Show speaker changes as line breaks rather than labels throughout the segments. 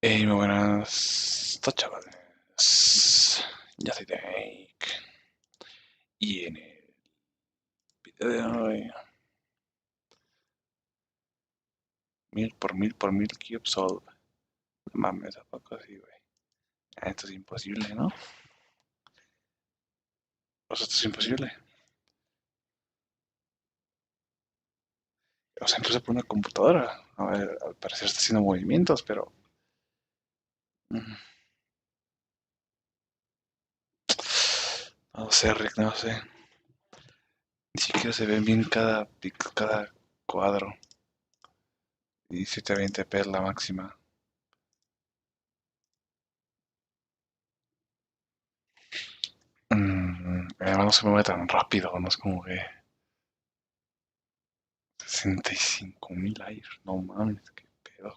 Muy buenas tardes, chavales. Ya soy Take. Y en el video de hoy, 1000 por 1000 cube solve. No mames, ¿a poco así, güey? Esto es imposible, ¿no? O sea, esto es imposible. O sea, incluso por una computadora. A ver, al parecer está haciendo movimientos, pero... mm, No sé, Rick, no sé. Ni siquiera se ve bien cada cuadro. Y 720p es la máxima. Además no se mueve tan rápido, no es como que... 65.000 aires, no mames, qué pedo.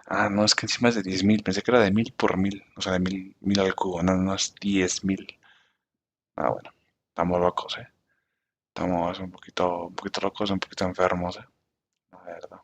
Ah, no, es que encima es de 10.000, pensé que era de 1000 por 1000, o sea, de 1000 al cubo, no, no es 10.000. Ah, bueno, estamos locos, ¿eh? Estamos un poquito locos, un poquito enfermos, ¿eh? La verdad.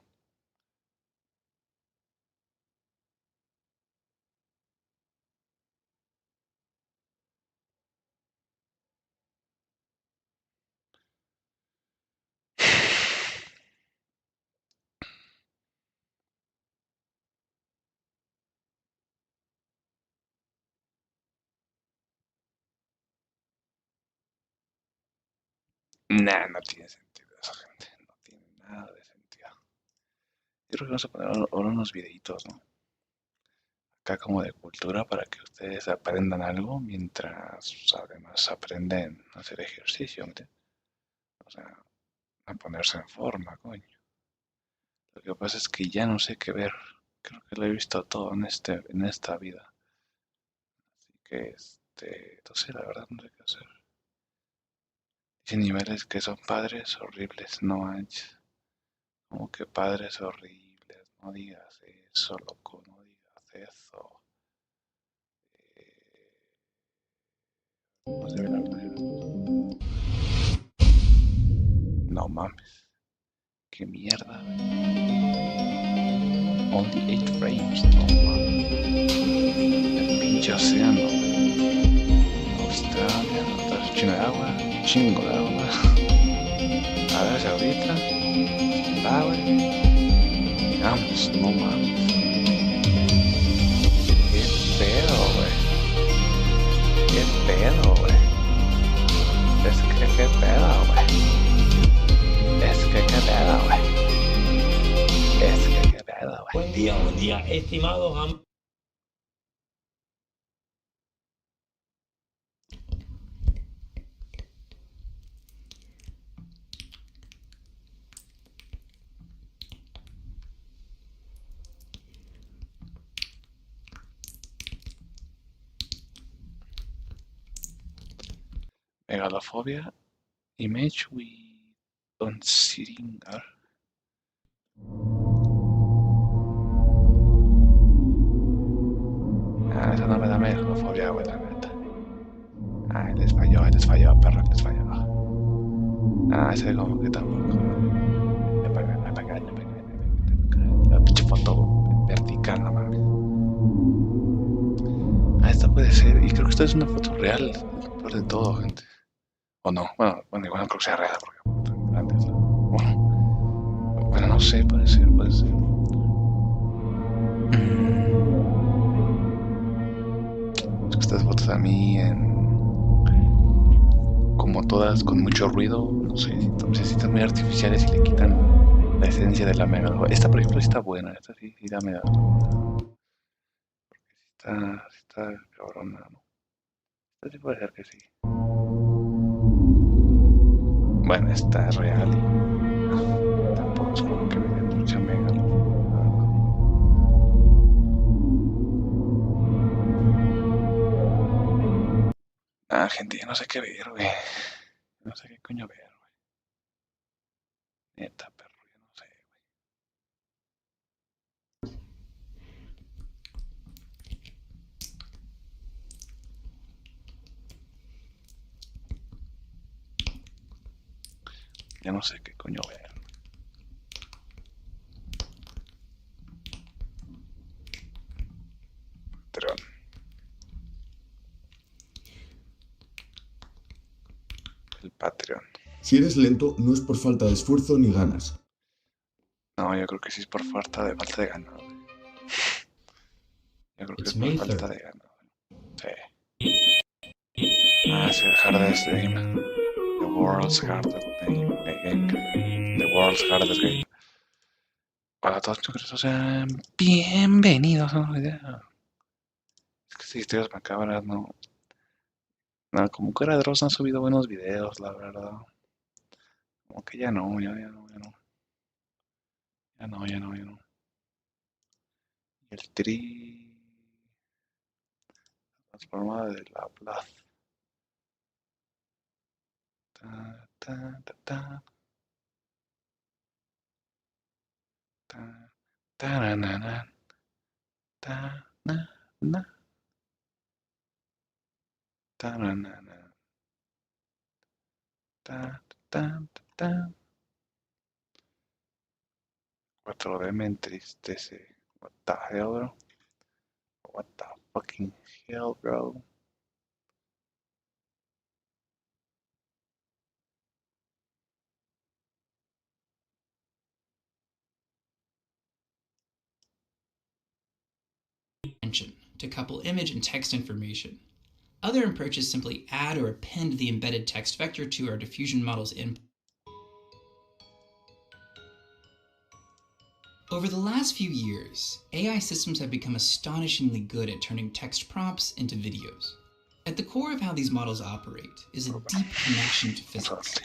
Nah, no tiene sentido eso, gente, no tiene nada de sentido. Yo creo que vamos a poner ahora unos videitos, ¿no? Acá como de cultura para que ustedes aprendan algo mientras además aprenden a hacer ejercicio, ¿me entiendes? O sea, a ponerse en forma, coño. Lo que pasa es que ya no sé qué ver. Creo que lo he visto todo en esta vida. Así que, no sé, la verdad no sé qué hacer. Hay niveles que son padres horribles, no manches. Como que padres horribles, no digas eso, loco, no digas eso. Eh, no se ve la verdad. No mames, qué mierda. Only 8 frames, no mames. El pinche océano. Australia, está lleno de agua, chingo de agua. Arabia Saudita, Zimbabue, digamos, no mames. ¿Qué pedo, güey? ¿Qué pedo, güey? Es que qué pedo, güey. Es que qué pedo, güey. Es que qué pedo, güey.
Buen día, estimados
Megalofobia, image we considering. Ah, esa no me da megalofobia, güey, la neta. Ah, les falló, perro, les falló. Ah, ese como que tampoco. La pinche foto vertical, no mames. Ah, esta puede ser. Y creo que esta es una foto real. Por de todo, gente. O no. Bueno, igual no creo que sea real porque tan grande es la. Bueno, no sé, puede ser, puede ser. Es que estas fotos a mí como todas con mucho ruido, no sé, se sienten muy artificiales y le quitan la esencia de la mega. Esta, por ejemplo, sí está buena. Esta sí, sí da mega. Sí está cabrona, ¿no? Esta sí puede ser que sí. Bueno, esta es real y tampoco es como que me dé mucha mega. Ah, gente, ya no sé qué ver, güey. No sé qué coño ver, güey. Neta, perro, ya no sé. Ya no sé qué coño ver. Patreon. El Patreon.
Si eres lento, no es por falta de esfuerzo ni ganas.
No, yo creo que sí es por falta de ganas. Yo creo que
It's
es por
May
falta
3rd.
de ganas. Sí. Ah, sí, el hardest game. The world's hardest game. The world's hardest game. Hola a todos, chicos, sean bienvenidos a un video. Es que si historias macabras, no. No, como que era Dross no han subido buenos videos, la verdad. Como que ya no, ya no. Ya no. Y el tri transformada de la plaza. Ta, ta, ta, ta, ta, taranana, ta, na, taranana, ta, ta, ta, ta. 4D me entristece. What the hell, bro? What the fucking hell, bro?
To couple image and text information. Other approaches simply add or append the embedded text vector to our diffusion model's input. Over the last few years, AI systems have become astonishingly good at turning text prompts into videos. At the core of how these models operate is a deep connection to physics.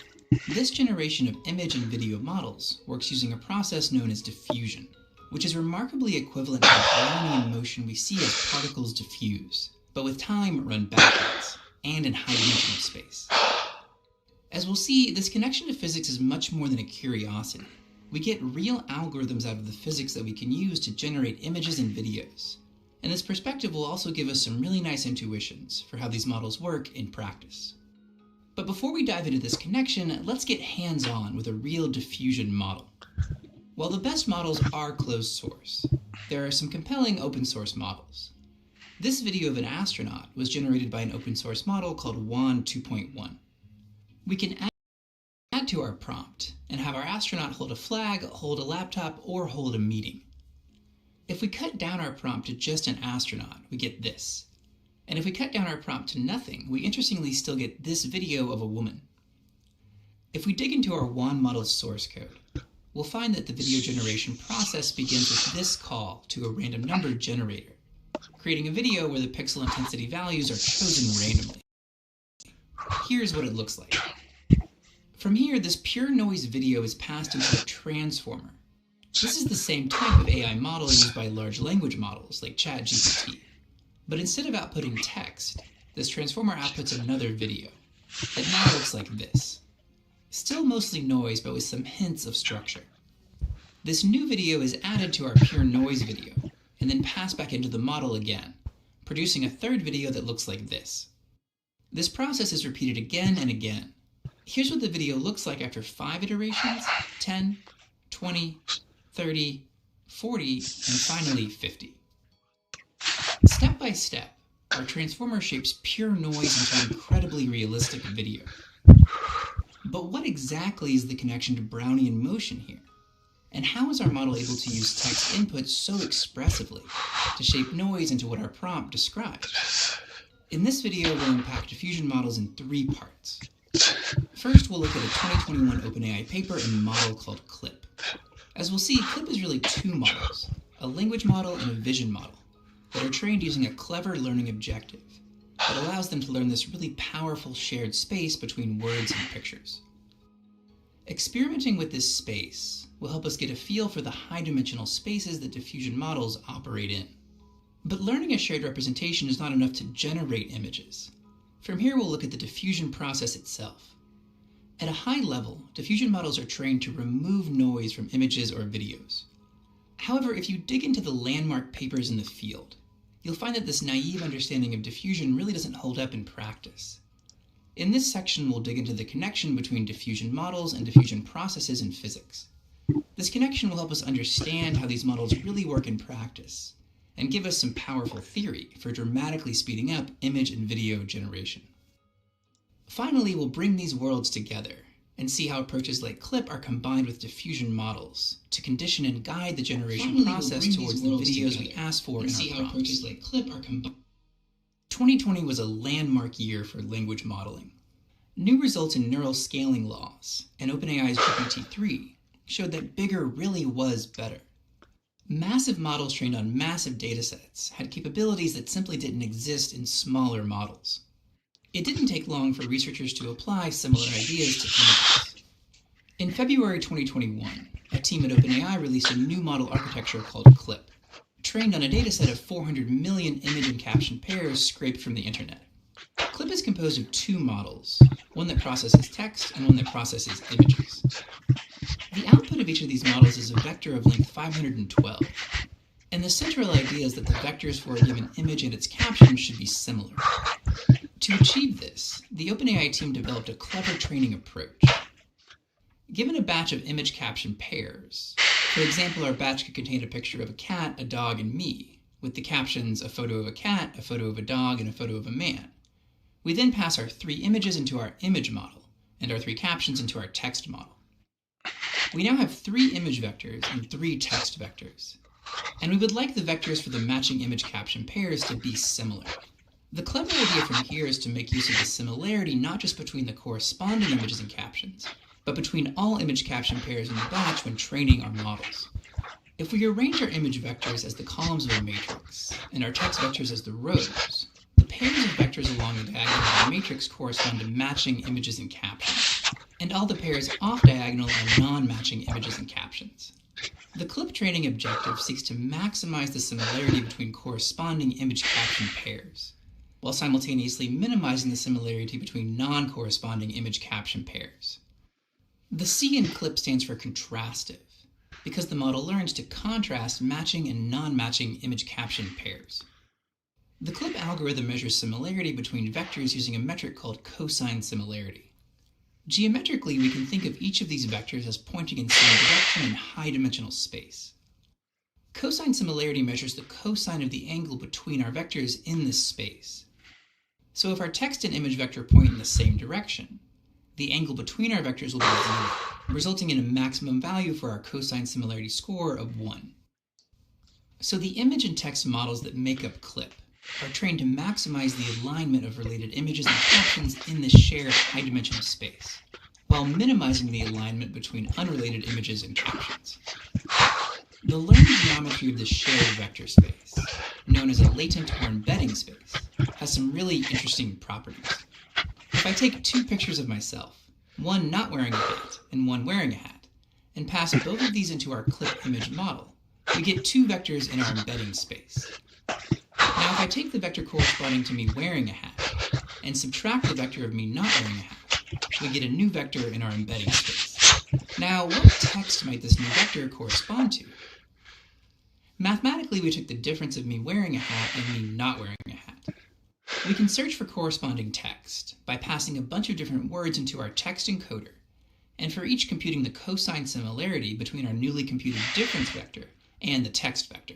This generation of image and video models works using a process known as diffusion, which is remarkably equivalent to the Brownian motion we see as particles diffuse, but with time run backwards, and in high-dimensional space. As we'll see, this connection to physics is much more than a curiosity. We get real algorithms out of the physics that we can use to generate images and videos. And this perspective will also give us some really nice intuitions for how these models work in practice. But before we dive into this connection, let's get hands-on with a real diffusion model. While the best models are closed source, there are some compelling open source models. This video of an astronaut was generated by an open source model called WAN 2.1. We can add to our prompt and have our astronaut hold a flag, hold a laptop, or hold a meeting. If we cut down our prompt to just an astronaut, we get this. And if we cut down our prompt to nothing, we interestingly still get this video of a woman. If we dig into our WAN model's source code, we'll find that the video generation process begins with this call to a random number generator, creating a video where the pixel intensity values are chosen randomly. Here's what it looks like. From here, this pure noise video is passed into a transformer. This is the same type of AI model used by large language models like ChatGPT. But instead of outputting text, this transformer outputs another video that now looks like this. Still mostly noise, but with some hints of structure. This new video is added to our pure noise video, and then passed back into the model again, producing a third video that looks like this. This process is repeated again and again. Here's what the video looks like after 5 iterations, 10, 20, 30, 40, and finally 50. Step by step, our transformer shapes pure noise into an incredibly realistic video. But what exactly is the connection to Brownian motion here? And how is our model able to use text inputs so expressively to shape noise into what our prompt describes? In this video, we'll unpack diffusion models in 3 parts. First, we'll look at a 2021 OpenAI paper and model called CLIP. As we'll see, CLIP is really 2 models, a language model and a vision model, that are trained using a clever learning objective that allows them to learn this really powerful shared space between words and pictures. Experimenting with this space will help us get a feel for the high-dimensional spaces that diffusion models operate in. But learning a shared representation is not enough to generate images. From here, we'll look at the diffusion process itself. At a high level, diffusion models are trained to remove noise from images or videos. However, if you dig into the landmark papers in the field, you'll find that this naive understanding of diffusion really doesn't hold up in practice. In this section, we'll dig into the connection between diffusion models and diffusion processes in physics. This connection will help us understand how these models really work in practice, and give us some powerful theory for dramatically speeding up image and video generation. Finally, we'll bring these worlds together and see how approaches like CLIP are combined with diffusion models to condition and guide the generation process towards the videos we ask for in our prompts. 2020 was a landmark year for language modeling. New results in neural scaling laws and OpenAI's GPT-3 showed that bigger really was better. Massive models trained on massive datasets had capabilities that simply didn't exist in smaller models. It didn't take long for researchers to apply similar ideas to images. In February 2021, a team at OpenAI released a new model architecture called CLIP, trained on a dataset of 400 million image and caption pairs scraped from the internet. CLIP is composed of two models, one that processes text and one that processes images. The output of each of these models is a vector of length 512, and the central idea is that the vectors for a given image and its caption should be similar. To achieve this, the OpenAI team developed a clever training approach. Given a batch of image caption pairs, for example, our batch could contain a picture of a cat, a dog, and me, with the captions a photo of a cat, a photo of a dog, and a photo of a man. We then pass our 3 images into our image model, and our 3 captions into our text model. We now have 3 image vectors and 3 text vectors, and we would like the vectors for the matching image caption pairs to be similar. The clever idea from here is to make use of the similarity not just between the corresponding images and captions, but between all image caption pairs in the batch when training our models. If we arrange our image vectors as the columns of a matrix, and our text vectors as the rows, the pairs of vectors along the diagonal of the matrix correspond to matching images and captions, and all the pairs off diagonal are non-matching images and captions. The CLIP training objective seeks to maximize the similarity between corresponding image caption pairs, while simultaneously minimizing the similarity between non-corresponding image caption pairs. The C in CLIP stands for contrastive, because the model learns to contrast matching and non-matching image caption pairs. The CLIP algorithm measures similarity between vectors using a metric called cosine similarity. Geometrically, we can think of each of these vectors as pointing in the same direction in high-dimensional space. Cosine similarity measures the cosine of the angle between our vectors in this space. So if our text and image vector point in the same direction, the angle between our vectors will be 0, resulting in a maximum value for our cosine similarity score of 1. So the image and text models that make up CLIP are trained to maximize the alignment of related images and captions in this shared high-dimensional space, while minimizing the alignment between unrelated images and captions. The learned geometry of this shared vector space, known as a latent or embedding space, has some really interesting properties. If I take 2 pictures of myself, one not wearing a hat and one wearing a hat, and pass both of these into our CLIP image model, we get 2 vectors in our embedding space. Now if I take the vector corresponding to me wearing a hat, and subtract the vector of me not wearing a hat, we get a new vector in our embedding space. Now, what text might this new vector correspond to? Mathematically, we took the difference of me wearing a hat and me not wearing a hat. We can search for corresponding text by passing a bunch of different words into our text encoder, and for each computing the cosine similarity between our newly computed difference vector and the text vector.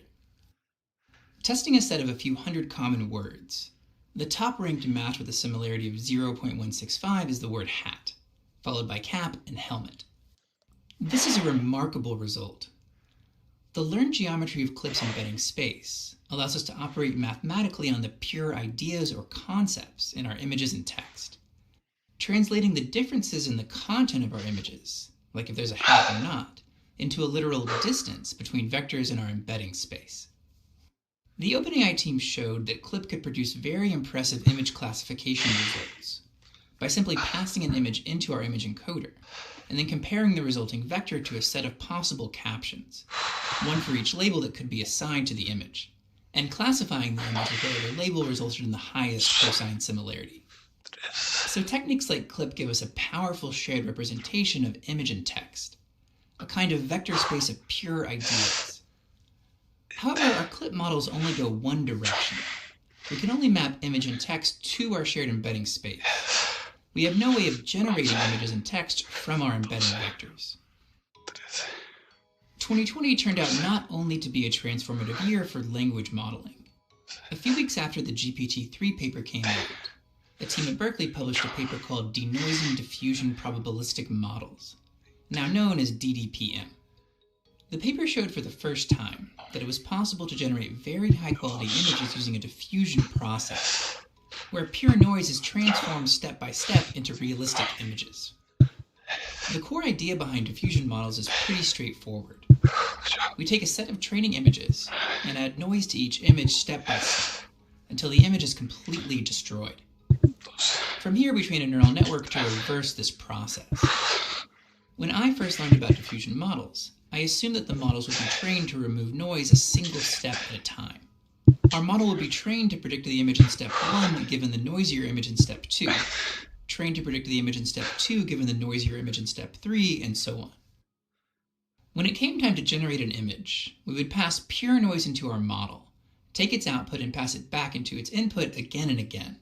Testing a set of a few hundred common words, the top ranked match with a similarity of 0.165 is the word hat, followed by cap and helmet. This is a remarkable result. The learned geometry of CLIP's embedding space allows us to operate mathematically on the pure ideas or concepts in our images and text, translating the differences in the content of our images, like if there's a hat or not, into a literal distance between vectors in our embedding space. The OpenAI team showed that CLIP could produce very impressive image classification results by simply passing an image into our image encoder, and then comparing the resulting vector to a set of possible captions, one for each label that could be assigned to the image, and classifying the image with whatever label resulted in the highest cosine similarity. So techniques like CLIP give us a powerful shared representation of image and text, a kind of vector space of pure ideas. However, our CLIP models only go one direction. We can only map image and text to our shared embedding space. we have no way of generating images and text from our embedded vectors. 2020 turned out not only to be a transformative year for language modeling. A few weeks after the GPT-3 paper came out, a team at Berkeley published a paper called Denoising Diffusion Probabilistic Models, now known as DDPM. The paper showed for the first time that it was possible to generate very high-quality images using a diffusion process, where pure noise is transformed step by step into realistic images. The core idea behind diffusion models is pretty straightforward. We take a set of training images and add noise to each image step by step until the image is completely destroyed. From here, we train a neural network to reverse this process. When I first learned about diffusion models, I assumed that the models would be trained to remove noise a single step at a time. Our model would be trained to predict the image in step 1 given the noisier image in step 2, trained to predict the image in step 2 given the noisier image in step 3, and so on. When it came time to generate an image, we would pass pure noise into our model, take its output and pass it back into its input again and again,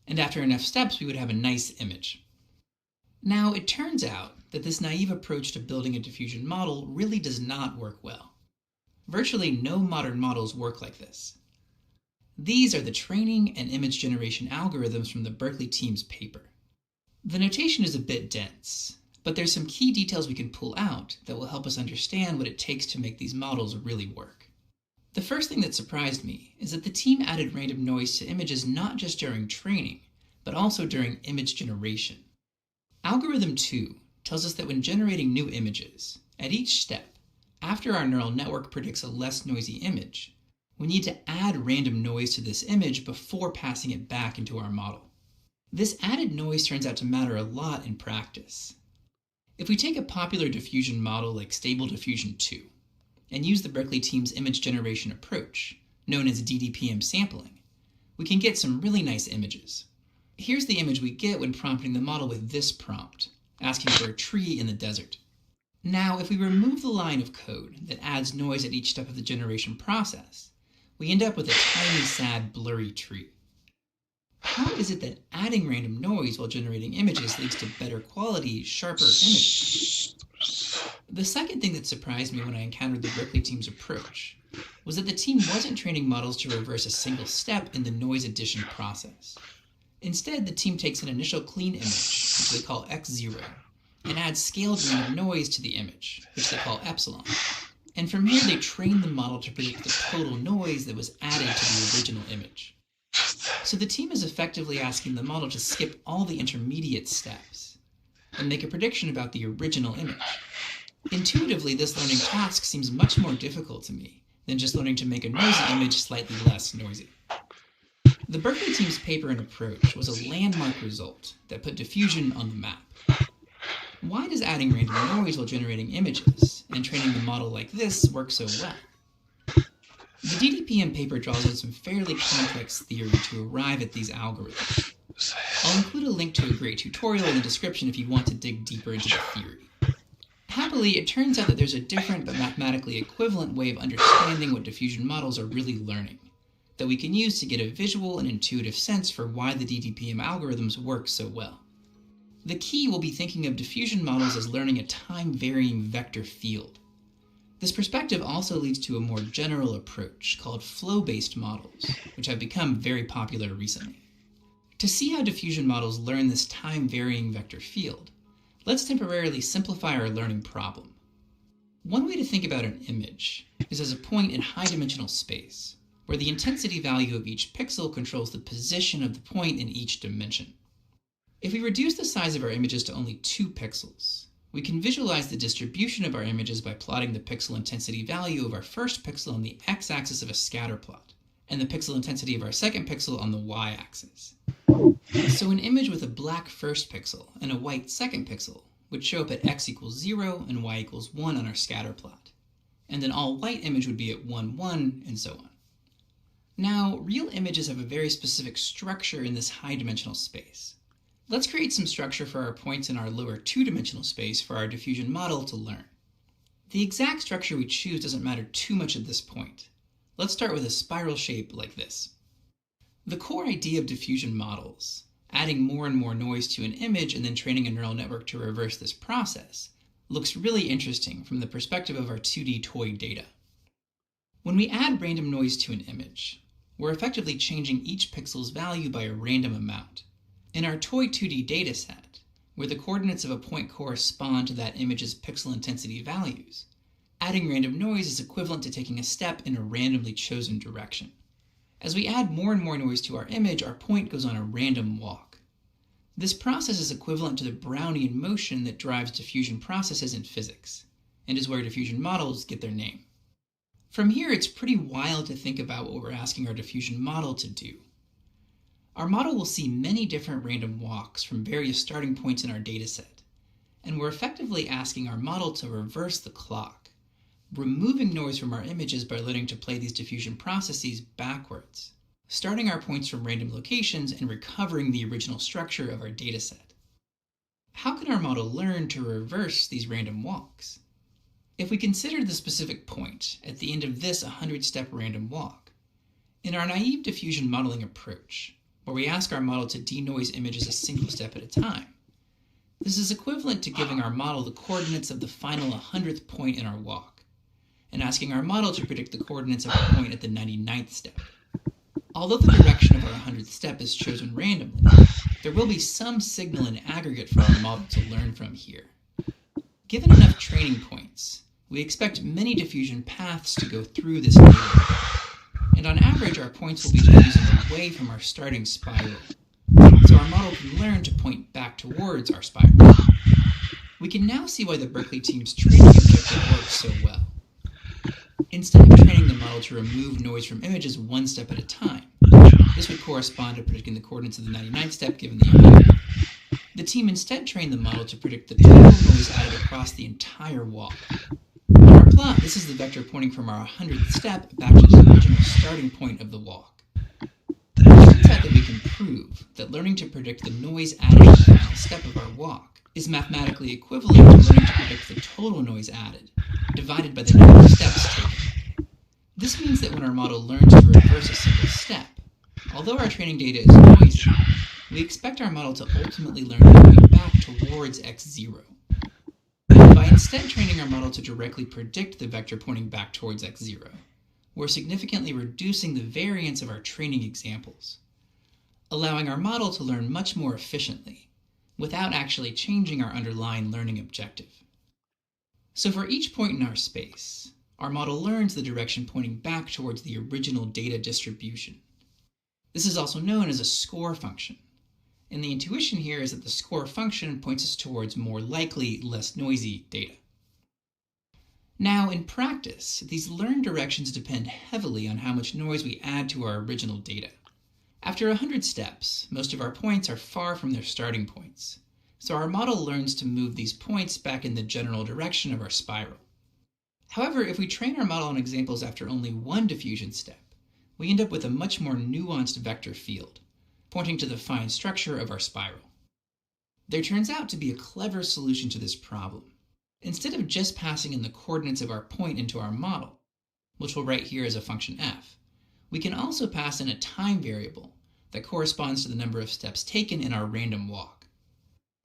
and after enough steps we would have a nice image. Now, it turns out that this naive approach to building a diffusion model really does not work well. Virtually no modern models work like this. These are the training and image generation algorithms from the Berkeley team's paper. The notation is a bit dense, but there's some key details we can pull out that will help us understand what it takes to make these models really work. The first thing that surprised me is that the team added random noise to images not just during training, but also during image generation. Algorithm 2 tells us that when generating new images, at each step, after our neural network predicts a less noisy image, we need to add random noise to this image before passing it back into our model. This added noise turns out to matter a lot in practice. If we take a popular diffusion model like Stable Diffusion 2 and use the Berkeley team's image generation approach, known as DDPM sampling, we can get some really nice images. Here's the image we get when prompting the model with this prompt, asking for a tree in the desert. Now, if we remove the line of code that adds noise at each step of the generation process, we end up with a tiny, sad, blurry tree. How is it that adding random noise while generating images leads to better quality, sharper images? The second thing that surprised me when I encountered the Berkeley team's approach was that the team wasn't training models to reverse a single step in the noise addition process. Instead, the team takes an initial clean image, which they call x0, and adds scaled random noise to the image, which they call epsilon. And from here, they train the model to predict the total noise that was added to the original image. So the team is effectively asking the model to skip all the intermediate steps and make a prediction about the original image. Intuitively, this learning task seems much more difficult to me than just learning to make a noisy image slightly less noisy. The Berkeley team's paper and approach was a landmark result that put diffusion on the map. Why does adding random noise while generating images and training the model like this work so well? The DDPM paper draws on some fairly complex theory to arrive at these algorithms. I'll include a link to a great tutorial in the description if you want to dig deeper into the theory. Happily, it turns out that there's a different but mathematically equivalent way of understanding what diffusion models are really learning, that we can use to get a visual and intuitive sense for why the DDPM algorithms work so well. The key will be thinking of diffusion models as learning a time-varying vector field. This perspective also leads to a more general approach called flow-based models, which have become very popular recently. To see how diffusion models learn this time-varying vector field, let's temporarily simplify our learning problem. One way to think about an image is as a point in high-dimensional space, where the intensity value of each pixel controls the position of the point in each dimension. If we reduce the size of our images to only 2 pixels, we can visualize the distribution of our images by plotting the pixel intensity value of our first pixel on the x-axis of a scatter plot, and the pixel intensity of our second pixel on the y-axis. So an image with a black first pixel and a white second pixel would show up at x equals 0 and y equals 1 on our scatter plot, and an all-white image would be at 1, 1, and so on. Now, real images have a very specific structure in this high-dimensional space. Let's create some structure for our points in our lower 2-dimensional space for our diffusion model to learn. The exact structure we choose doesn't matter too much at this point. Let's start with a spiral shape like this. The core idea of diffusion models, adding more and more noise to an image and then training a neural network to reverse this process looks really interesting from the perspective of our 2D toy data. When we add random noise to an image, we're effectively changing each pixel's value by a random amount. In our toy 2D dataset, where the coordinates of a point correspond to that image's pixel intensity values, adding random noise is equivalent to taking a step in a randomly chosen direction. As we add more and more noise to our image, our point goes on a random walk. This process is equivalent to the Brownian motion that drives diffusion processes in physics, and is where diffusion models get their name. From here, it's pretty wild to think about what we're asking our diffusion model to do. Our model will see many different random walks from various starting points in our dataset, and we're effectively asking our model to reverse the clock, removing noise from our images by learning to play these diffusion processes backwards, starting our points from random locations and recovering the original structure of our dataset. How can our model learn to reverse these random walks? If we consider the specific point at the end of this 100-step random walk, in our naive diffusion modeling approach, where we ask our model to denoise images a single step at a time, this is equivalent to giving our model the coordinates of the final 100th point in our walk, and asking our model to predict the coordinates of our point at the 99th step. Although the direction of our 100th step is chosen randomly, there will be some signal in aggregate for our model to learn from here. Given enough training points, we expect many diffusion paths to go through this neighborhood, and on average our points will be diffusing away from our starting spiral, so our model can learn to point back towards our spiral. We can now see why the Berkeley team's training objective works so well. Instead of training the model to remove noise from images one step at a time, this would correspond to predicting the coordinates of the 99th step given the 100. The team instead trained the model to predict the total noise added across the entire walk. On our plot, this is the vector pointing from our 100th step back to the original starting point of the walk. It turns out that we can prove that learning to predict the noise added at the final step of our walk is mathematically equivalent to learning to predict the total noise added, divided by the number of steps taken. This means that when our model learns to reverse a single step, although our training data is noisy, we expect our model to ultimately learn to point back towards x0. By instead training our model to directly predict the vector pointing back towards x0, we're significantly reducing the variance of our training examples, allowing our model to learn much more efficiently, without actually changing our underlying learning objective. So for each point in our space, our model learns the direction pointing back towards the original data distribution. This is also known as a score function, and the intuition here is that the score function points us towards more likely, less noisy data. Now, in practice, these learned directions depend heavily on how much noise we add to our original data. After 100 steps, most of our points are far from their starting points, so our model learns to move these points back in the general direction of our spiral. However, if we train our model on examples after only one diffusion step, we end up with a much more nuanced vector field, pointing to the fine structure of our spiral. There turns out to be a clever solution to this problem. Instead of just passing in the coordinates of our point into our model, which we'll write here as a function f, we can also pass in a time variable that corresponds to the number of steps taken in our random walk.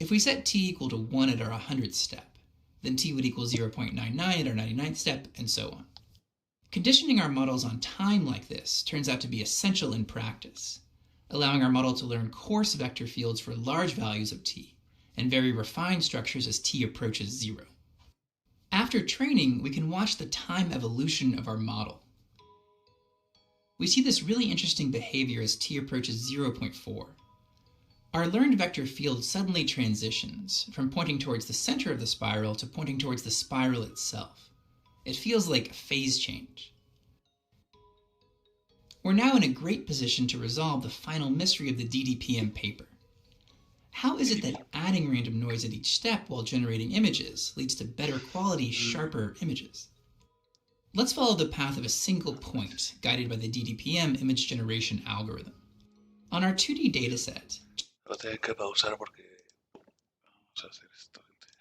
If we set t equal to 1 at our 100th step, then t would equal 0.99 at our 99th step, and so on. Conditioning our models on time like this turns out to be essential in practice, allowing our model to learn coarse vector fields for large values of t, and very refined structures as t approaches 0. After training, we can watch the time evolution of our model. We see this really interesting behavior as t approaches 0.4. Our learned vector field suddenly transitions from pointing towards the center of the spiral to pointing towards the spiral itself. It feels like a phase change. We're now in a great position to resolve the final mystery of the DDPM paper. How is it that adding random noise at each step while generating images leads to better quality, sharper images? Let's follow the path of a single point guided by the DDPM image generation algorithm. On our 2D dataset,
Lo tengo que pausar porque vamos a hacer esto, gente.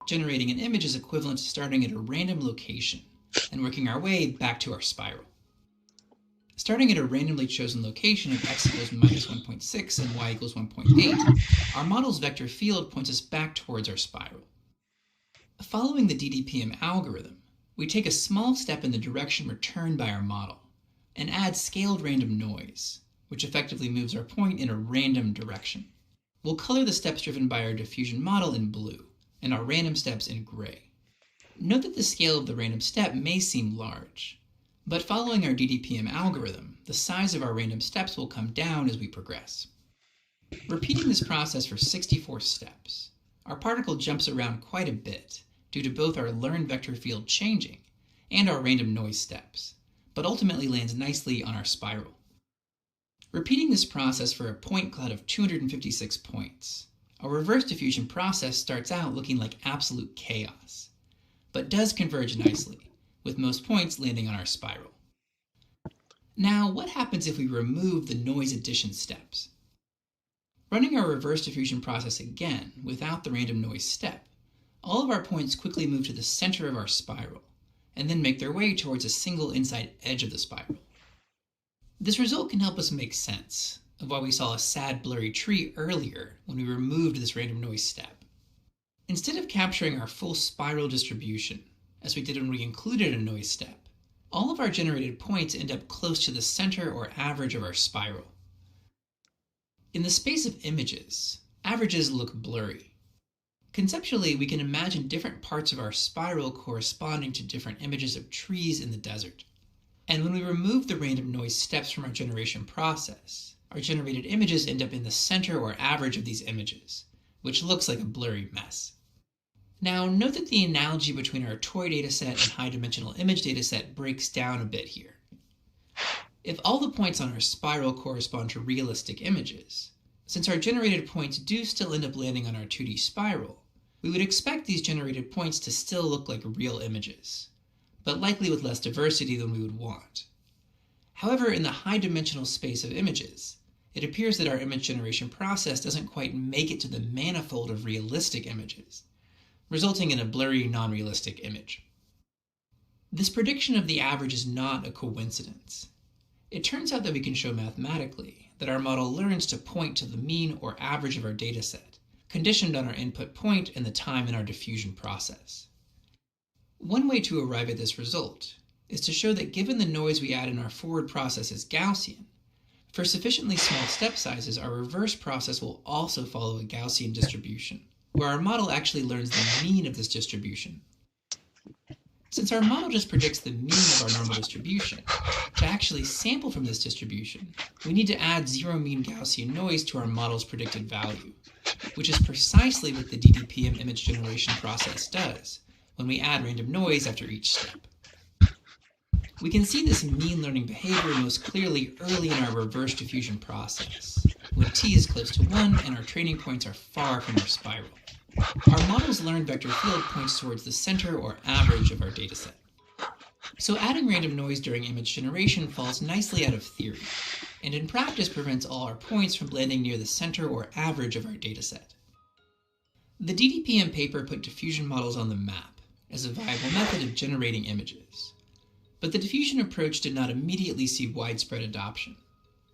Generating an image is equivalent to starting at a random location and working our way back to our spiral. Starting at a randomly chosen location of x equals minus 1.6 and y equals 1.8, our model's vector field points us back towards our spiral. Following the DDPM algorithm, we take a small step in the direction returned by our model and add scaled random noise, which effectively moves our point in a random direction. We'll color the steps driven by our diffusion model in blue and our random steps in gray. Note that the scale of the random step may seem large, but following our DDPM algorithm, the size of our random steps will come down as we progress. Repeating this process for 64 steps, our particle jumps around quite a bit due to both our learned vector field changing and our random noise steps, but ultimately lands nicely on our spiral. Repeating this process for a point cloud of 256 points, our reverse diffusion process starts out looking like absolute chaos, but does converge nicely, with most points landing on our spiral. Now, what happens if we remove the noise addition steps? Running our reverse diffusion process again without the random noise step, all of our points quickly move to the center of our spiral, and then make their way towards a single inside edge of the spiral. This result can help us make sense of why we saw a sad blurry tree earlier when we removed this random noise step. Instead of capturing our full spiral distribution, as we did when we included a noise step, all of our generated points end up close to the center or average of our spiral. In the space of images, averages look blurry. Conceptually, we can imagine different parts of our spiral corresponding to different images of trees in the desert. And when we remove the random noise steps from our generation process, our generated images end up in the center or average of these images, which looks like a blurry mess. Now, note that the analogy between our toy dataset and high-dimensional image dataset breaks down a bit here. If all the points on our spiral correspond to realistic images, since our generated points do still end up landing on our 2D spiral, we would expect these generated points to still look like real images, but likely with less diversity than we would want. However, in the high-dimensional space of images, it appears that our image generation process doesn't quite make it to the manifold of realistic images, resulting in a blurry, non-realistic image. This prediction of the average is not a coincidence. It turns out that we can show mathematically that our model learns to point to the mean or average of our dataset, conditioned on our input point and the time in our diffusion process. One way to arrive at this result is to show that given the noise we add in our forward process is Gaussian, for sufficiently small step sizes, our reverse process will also follow a Gaussian distribution, where our model actually learns the mean of this distribution. Since our model just predicts the mean of our normal distribution, to actually sample from this distribution, we need to add zero mean Gaussian noise to our model's predicted value, which is precisely what the DDPM image generation process does when we add random noise after each step. We can see this mean learning behavior most clearly early in our reverse diffusion process, when t is close to 1 and our training points are far from our spiral. Our model's learned vector field points towards the center or average of our dataset. So adding random noise during image generation falls nicely out of theory, and in practice prevents all our points from landing near the center or average of our dataset. The DDPM paper put diffusion models on the map as a viable method of generating images, but the diffusion approach did not immediately see widespread adoption.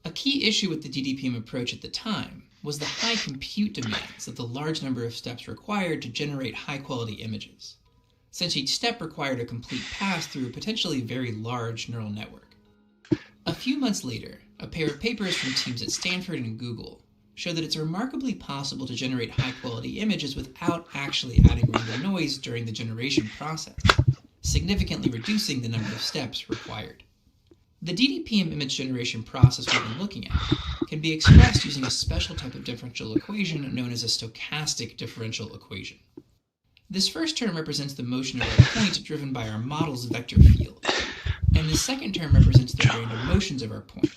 A key issue with the DDPM approach at the time was the high compute demands of the large number of steps required to generate high-quality images, since each step required a complete pass through a potentially very large neural network. A few months later, a pair of papers from teams at Stanford and Google show that it's remarkably possible to generate high-quality images without actually adding random noise during the generation process, significantly reducing the number of steps required. The DDPM image generation process we've been looking at can be expressed using a special type of differential equation known as a stochastic differential equation. This first term represents the motion of our point driven by our model's vector field, and the second term represents the random motions of our point.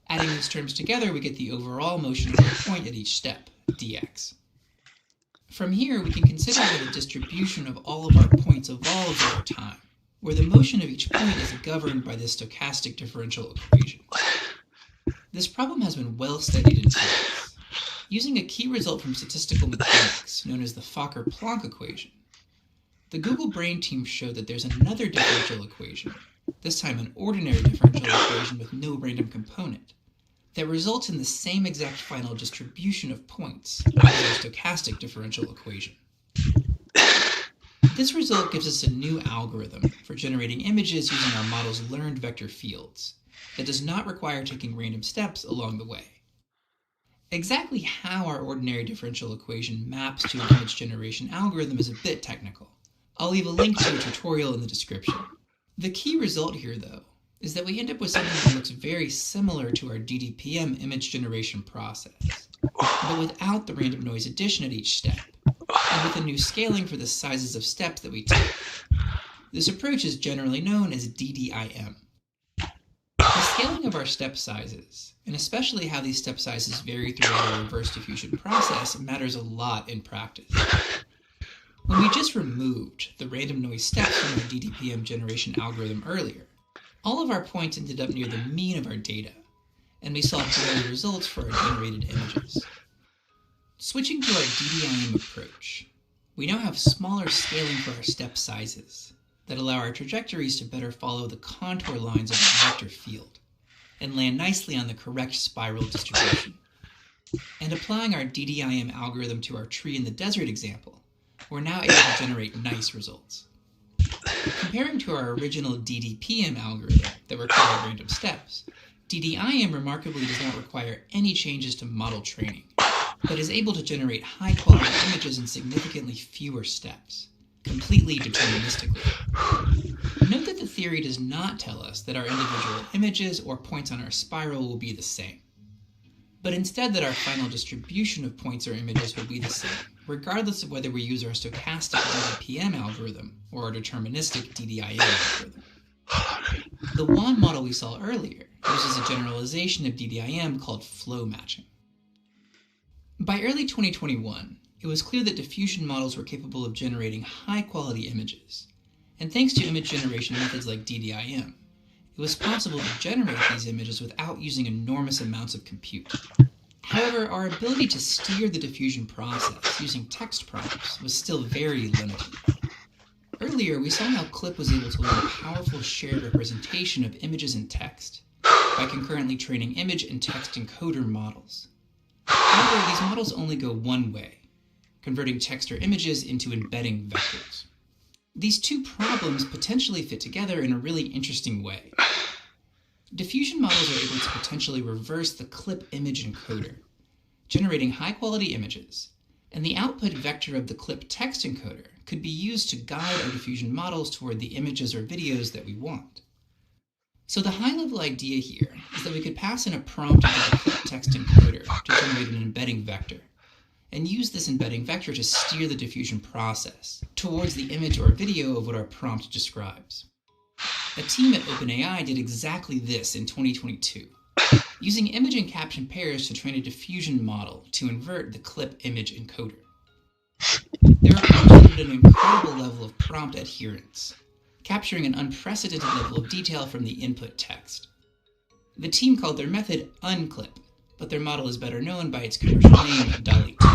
Adding these terms together, we get the overall motion of our point at each step, dx. From here, we can consider that the distribution of all of our points evolves over time, where the motion of each point is governed by this stochastic differential equation. This problem has been well studied in physics, Using a key result from statistical mechanics known as the Fokker-Planck equation, the Google Brain team showed that there's another differential equation, this time an ordinary differential equation with no random component, that results in the same exact final distribution of points as our stochastic differential equation. This result gives us a new algorithm for generating images using our model's learned vector fields that does not require taking random steps along the way. Exactly how our ordinary differential equation maps to an image generation algorithm is a bit technical. I'll leave a link to a tutorial in the description. The key result here, though, is that we end up with something that looks very similar to our DDPM image generation process, but without the random noise addition at each step, and with a new scaling for the sizes of steps that we take. This approach is generally known as DDIM. The scaling of our step sizes, and especially how these step sizes vary throughout our reverse diffusion process, matters a lot in practice. When we just removed the random noise steps from our DDPM generation algorithm earlier, all of our points ended up near the mean of our data, and we saw blurry results for our generated images. Switching to our DDIM approach, we now have smaller scaling for our step sizes that allow our trajectories to better follow the contour lines of the vector field and land nicely on the correct spiral distribution. And applying our DDIM algorithm to our tree in the desert example, we're now able to generate nice results. Comparing to our original DDPM algorithm that required random steps, DDIM remarkably does not require any changes to model training, but is able to generate high-quality images in significantly fewer steps, completely deterministically. Note that the theory does not tell us that our individual images or points on our spiral will be the same, but instead that our final distribution of points or images will be the same, regardless of whether we use our stochastic DDPM algorithm or our deterministic DDIM algorithm. The WAN model we saw earlier uses a generalization of DDIM called flow matching. By early 2021, it was clear that diffusion models were capable of generating high-quality images, and thanks to image generation methods like DDIM, it was possible to generate these images without using enormous amounts of compute. However, our ability to steer the diffusion process using text prompts was still very limited. Earlier, we saw how Clip was able to learn a powerful shared representation of images and text by concurrently training image and text encoder models. However, these models only go one way, converting text or images into embedding vectors. These two problems potentially fit together in a really interesting way. Diffusion models are able to potentially reverse the Clip image encoder, generating high-quality images, and the output vector of the Clip text encoder could be used to guide our diffusion models toward the images or videos that we want. So the high-level idea here is that we could pass in a prompt into the Clip text encoder to generate an embedding vector, and use this embedding vector to steer the diffusion process towards the image or video of what our prompt describes. A team at OpenAI did exactly this in 2022, using image and caption pairs to train a diffusion model to invert the Clip image encoder. Their approach needed an incredible level of prompt adherence, capturing an unprecedented level of detail from the input text. The team called their method unclip, but their model is better known by its commercial name, DALL-E 2.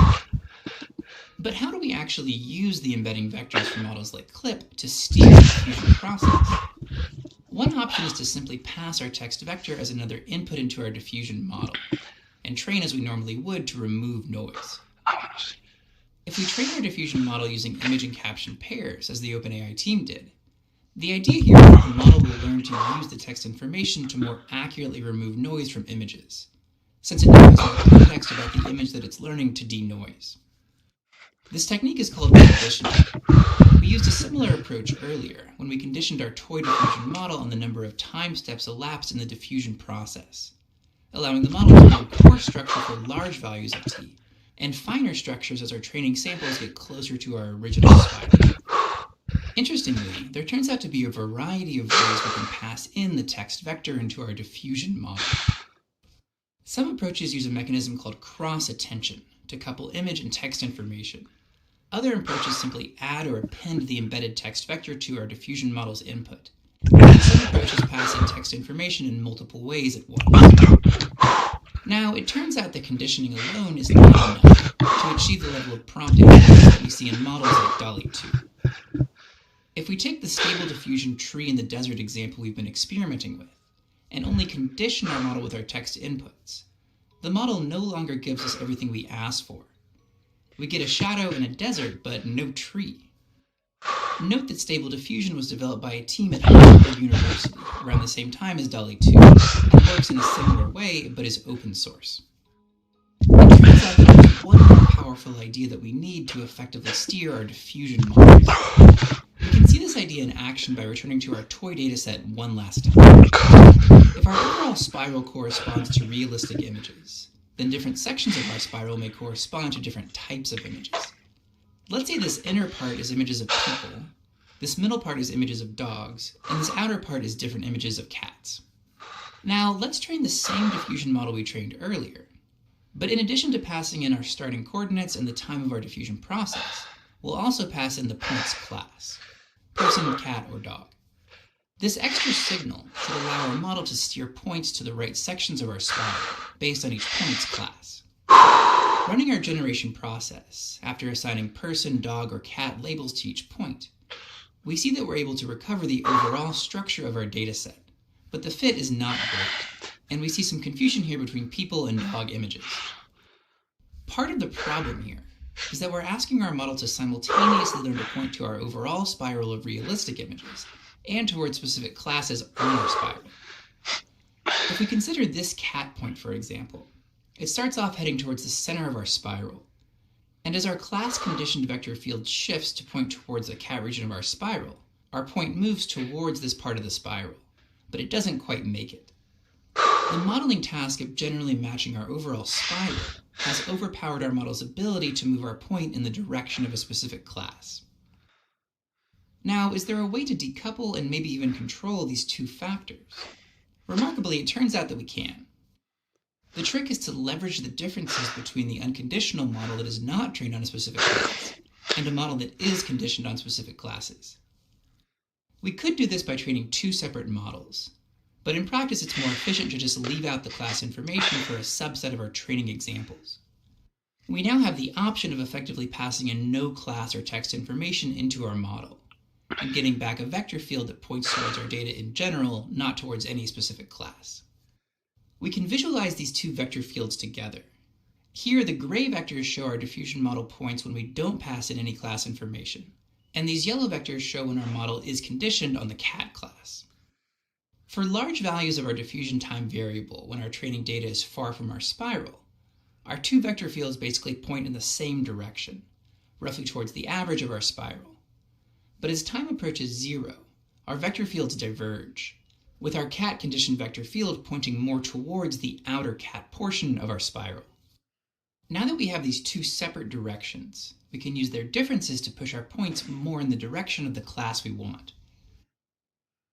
But how do we actually use the embedding vectors for models like Clip to steer the diffusion process? One option is to simply pass our text vector as another input into our diffusion model, and train as we normally would to remove noise. If we train our diffusion model using image and caption pairs, as the OpenAI team did, the idea here is that the model will learn to use the text information to more accurately remove noise from images, since it now has more context about the image that it's learning to denoise. This technique is called conditioning. We used a similar approach earlier when we conditioned our toy diffusion model on the number of time steps elapsed in the diffusion process, allowing the model to learn coarse structure for large values of t, and finer structures as our training samples get closer to our original spiral. Interestingly, there turns out to be a variety of ways we can pass in the text vector into our diffusion model. Some approaches use a mechanism called cross-attention to couple image and text information. Other approaches simply add or append the embedded text vector to our diffusion model's input. And some approaches pass in text information in multiple ways at once. Now, it turns out that conditioning alone is not enough to achieve the level of prompting that we see in models like DALL-E 2. If we take the stable diffusion tree in the desert example we've been experimenting with, and only condition our model with our text inputs, the model no longer gives us everything we ask for. We get a shadow in a desert, but no tree. Note that Stable Diffusion was developed by a team at Harvard University around the same time as DALL-E 2, and works in a similar way, but is open source. It turns out that there's one more powerful idea that we need to effectively steer our diffusion models. We can see this idea in action by returning to our toy dataset one last time. If our overall spiral corresponds to realistic images, then different sections of our spiral may correspond to different types of images. Let's say this inner part is images of people, this middle part is images of dogs, and this outer part is different images of cats. Now, let's train the same diffusion model we trained earlier. But in addition to passing in our starting coordinates and the time of our diffusion process, we'll also pass in the points class: person, cat, or dog. This extra signal should allow our model to steer points to the right sections of our spiral based on each points class. Running our generation process, after assigning person, dog, or cat labels to each point, we see that we're able to recover the overall structure of our dataset, but the fit is not great, and we see some confusion here between people and dog images. Part of the problem here is that we're asking our model to simultaneously learn to point to our overall spiral of realistic images and towards specific classes on our spiral. If we consider this cat point, for example, it starts off heading towards the center of our spiral, and as our class conditioned vector field shifts to point towards the cat region of our spiral, our point moves towards this part of the spiral, but it doesn't quite make it. The modeling task of generally matching our overall spiral has overpowered our model's ability to move our point in the direction of a specific class. Now, is there a way to decouple and maybe even control these two factors? Remarkably, it turns out that we can. The trick is to leverage the differences between the unconditional model that is not trained on a specific class and a model that is conditioned on specific classes. We could do this by training two separate models, but in practice it's more efficient to just leave out the class information for a subset of our training examples. We now have the option of effectively passing in no class or text information into our model, and getting back a vector field that points towards our data in general, not towards any specific class. We can visualize these two vector fields together. Here, the gray vectors show our diffusion model points when we don't pass in any class information, and these yellow vectors show when our model is conditioned on the cat class. For large values of our diffusion time variable, when our training data is far from our spiral, our two vector fields basically point in the same direction, roughly towards the average of our spiral. But as time approaches 0, our vector fields diverge, with our cat conditioned vector field pointing more towards the outer cat portion of our spiral. Now that we have these two separate directions, we can use their differences to push our points more in the direction of the class we want.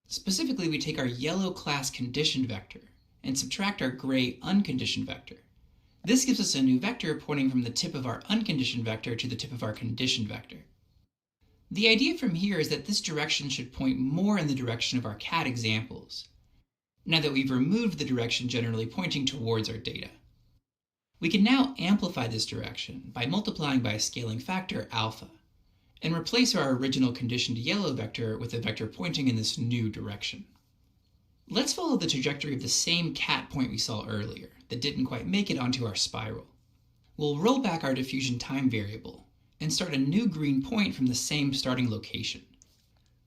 Specifically, we take our yellow class conditioned vector and subtract our gray unconditioned vector. This gives us a new vector pointing from the tip of our unconditioned vector to the tip of our conditioned vector. The idea from here is that this direction should point more in the direction of our cat examples, now that we've removed the direction generally pointing towards our data. We can now amplify this direction by multiplying by a scaling factor alpha, and replace our original conditioned yellow vector with a vector pointing in this new direction. Let's follow the trajectory of the same cat point we saw earlier that didn't quite make it onto our spiral. We'll roll back our diffusion time variable and start a new green point from the same starting location.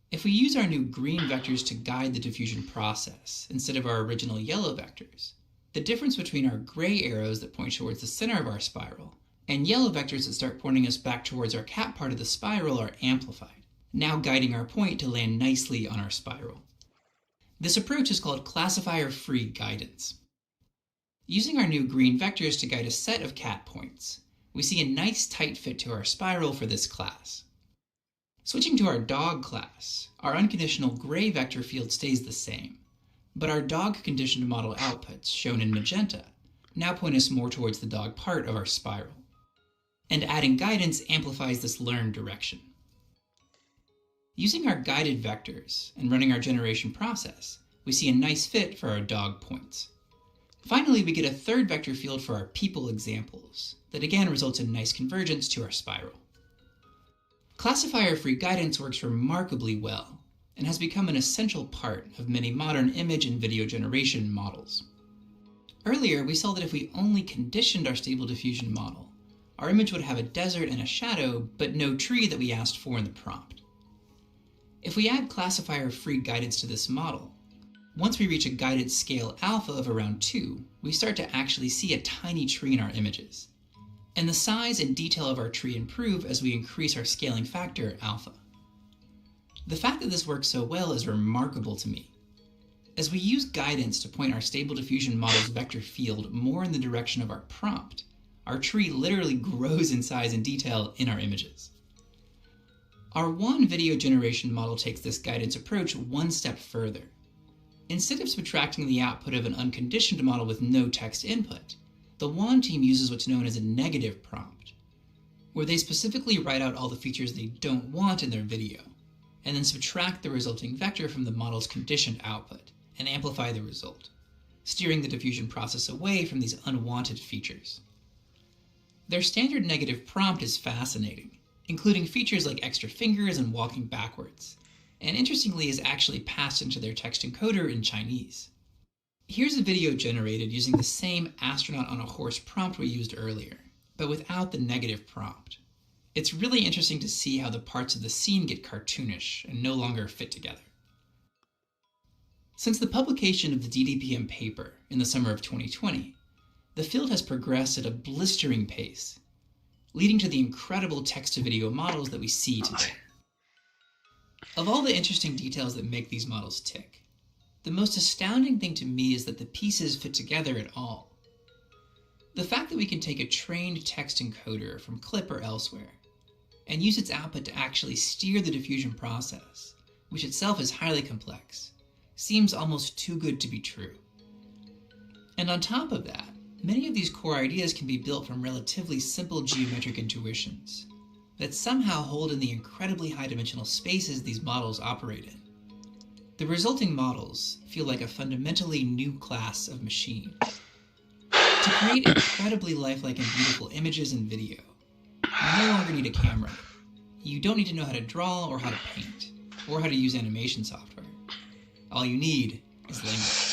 If we use our new green vectors to guide the diffusion process instead of our original yellow vectors, the difference between our gray arrows that point towards the center of our spiral and yellow vectors that start pointing us back towards our cat part of the spiral are amplified, now guiding our point to land nicely on our spiral. This approach is called classifier-free guidance. Using our new green vectors to guide a set of cat points, we see a nice tight fit to our spiral for this class. Switching to our dog class, our unconditional gray vector field stays the same, but our dog conditioned model outputs, shown in magenta, now point us more towards the dog part of our spiral. And adding guidance amplifies this learned direction. Using our guided vectors and running our generation process, we see a nice fit for our dog points. Finally, we get a third vector field for our people examples, that again results in nice convergence to our spiral. Classifier-free guidance works remarkably well, and has become an essential part of many modern image and video generation models. Earlier, we saw that if we only conditioned our stable diffusion model, our image would have a desert and a shadow, but no tree that we asked for in the prompt. If we add classifier-free guidance to this model, once we reach a guidance scale alpha of around 2, we start to actually see a tiny tree in our images. And the size and detail of our tree improve as we increase our scaling factor alpha. The fact that this works so well is remarkable to me. As we use guidance to point our stable diffusion model's vector field more in the direction of our prompt, our tree literally grows in size and detail in our images. Our one video generation model takes this guidance approach one step further. Instead of subtracting the output of an unconditioned model with no text input, the WAN team uses what's known as a negative prompt, where they specifically write out all the features they don't want in their video, and then subtract the resulting vector from the model's conditioned output and amplify the result, steering the diffusion process away from these unwanted features. Their standard negative prompt is fascinating, including features like extra fingers and walking backwards, and interestingly is actually passed into their text encoder in Chinese. Here's a video generated using the same astronaut on a horse prompt we used earlier, but without the negative prompt. It's really interesting to see how the parts of the scene get cartoonish and no longer fit together. Since the publication of the DDPM paper in the summer of 2020, the field has progressed at a blistering pace, leading to the incredible text-to-video models that we see today. Of all the interesting details that make these models tick, the most astounding thing to me is that the pieces fit together at all. The fact that we can take a trained text encoder from Clip or elsewhere and use its output to actually steer the diffusion process, which itself is highly complex, seems almost too good to be true. And on top of that, many of these core ideas can be built from relatively simple geometric intuitions that somehow hold in the incredibly high-dimensional spaces these models operate in. The resulting models feel like a fundamentally new class of machine. To create incredibly lifelike and beautiful images and video, you no longer need a camera. You don't need to know how to draw or how to paint, or how to use animation software. All you need is language.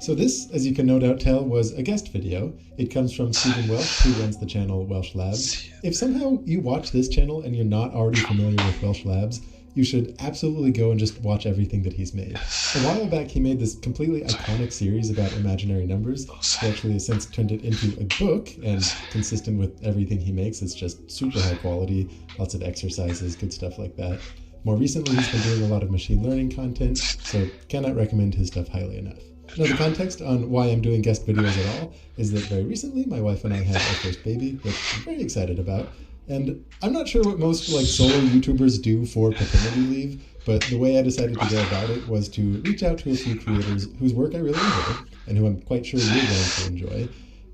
So this, as you can no doubt tell, was a guest video. It comes from Stephen Welsh, who runs the channel Welsh Labs. If somehow you watch this channel and you're not already familiar with Welsh Labs, you should absolutely go and just watch everything that he's made. A while back, he made this completely iconic series about imaginary numbers. He actually has since turned it into a book, and consistent with everything he makes, it's just super high quality, lots of exercises, good stuff like that. More recently, he's been doing a lot of machine learning content, so cannot recommend his stuff highly enough. Now, the context on why I'm doing guest videos at all is that very recently, my wife and I had our first baby, which I'm very excited about. And I'm not sure what most solo YouTubers do for paternity leave, but the way I decided to go about it was to reach out to a few creators whose work I really enjoy, and who I'm quite sure you're going to enjoy,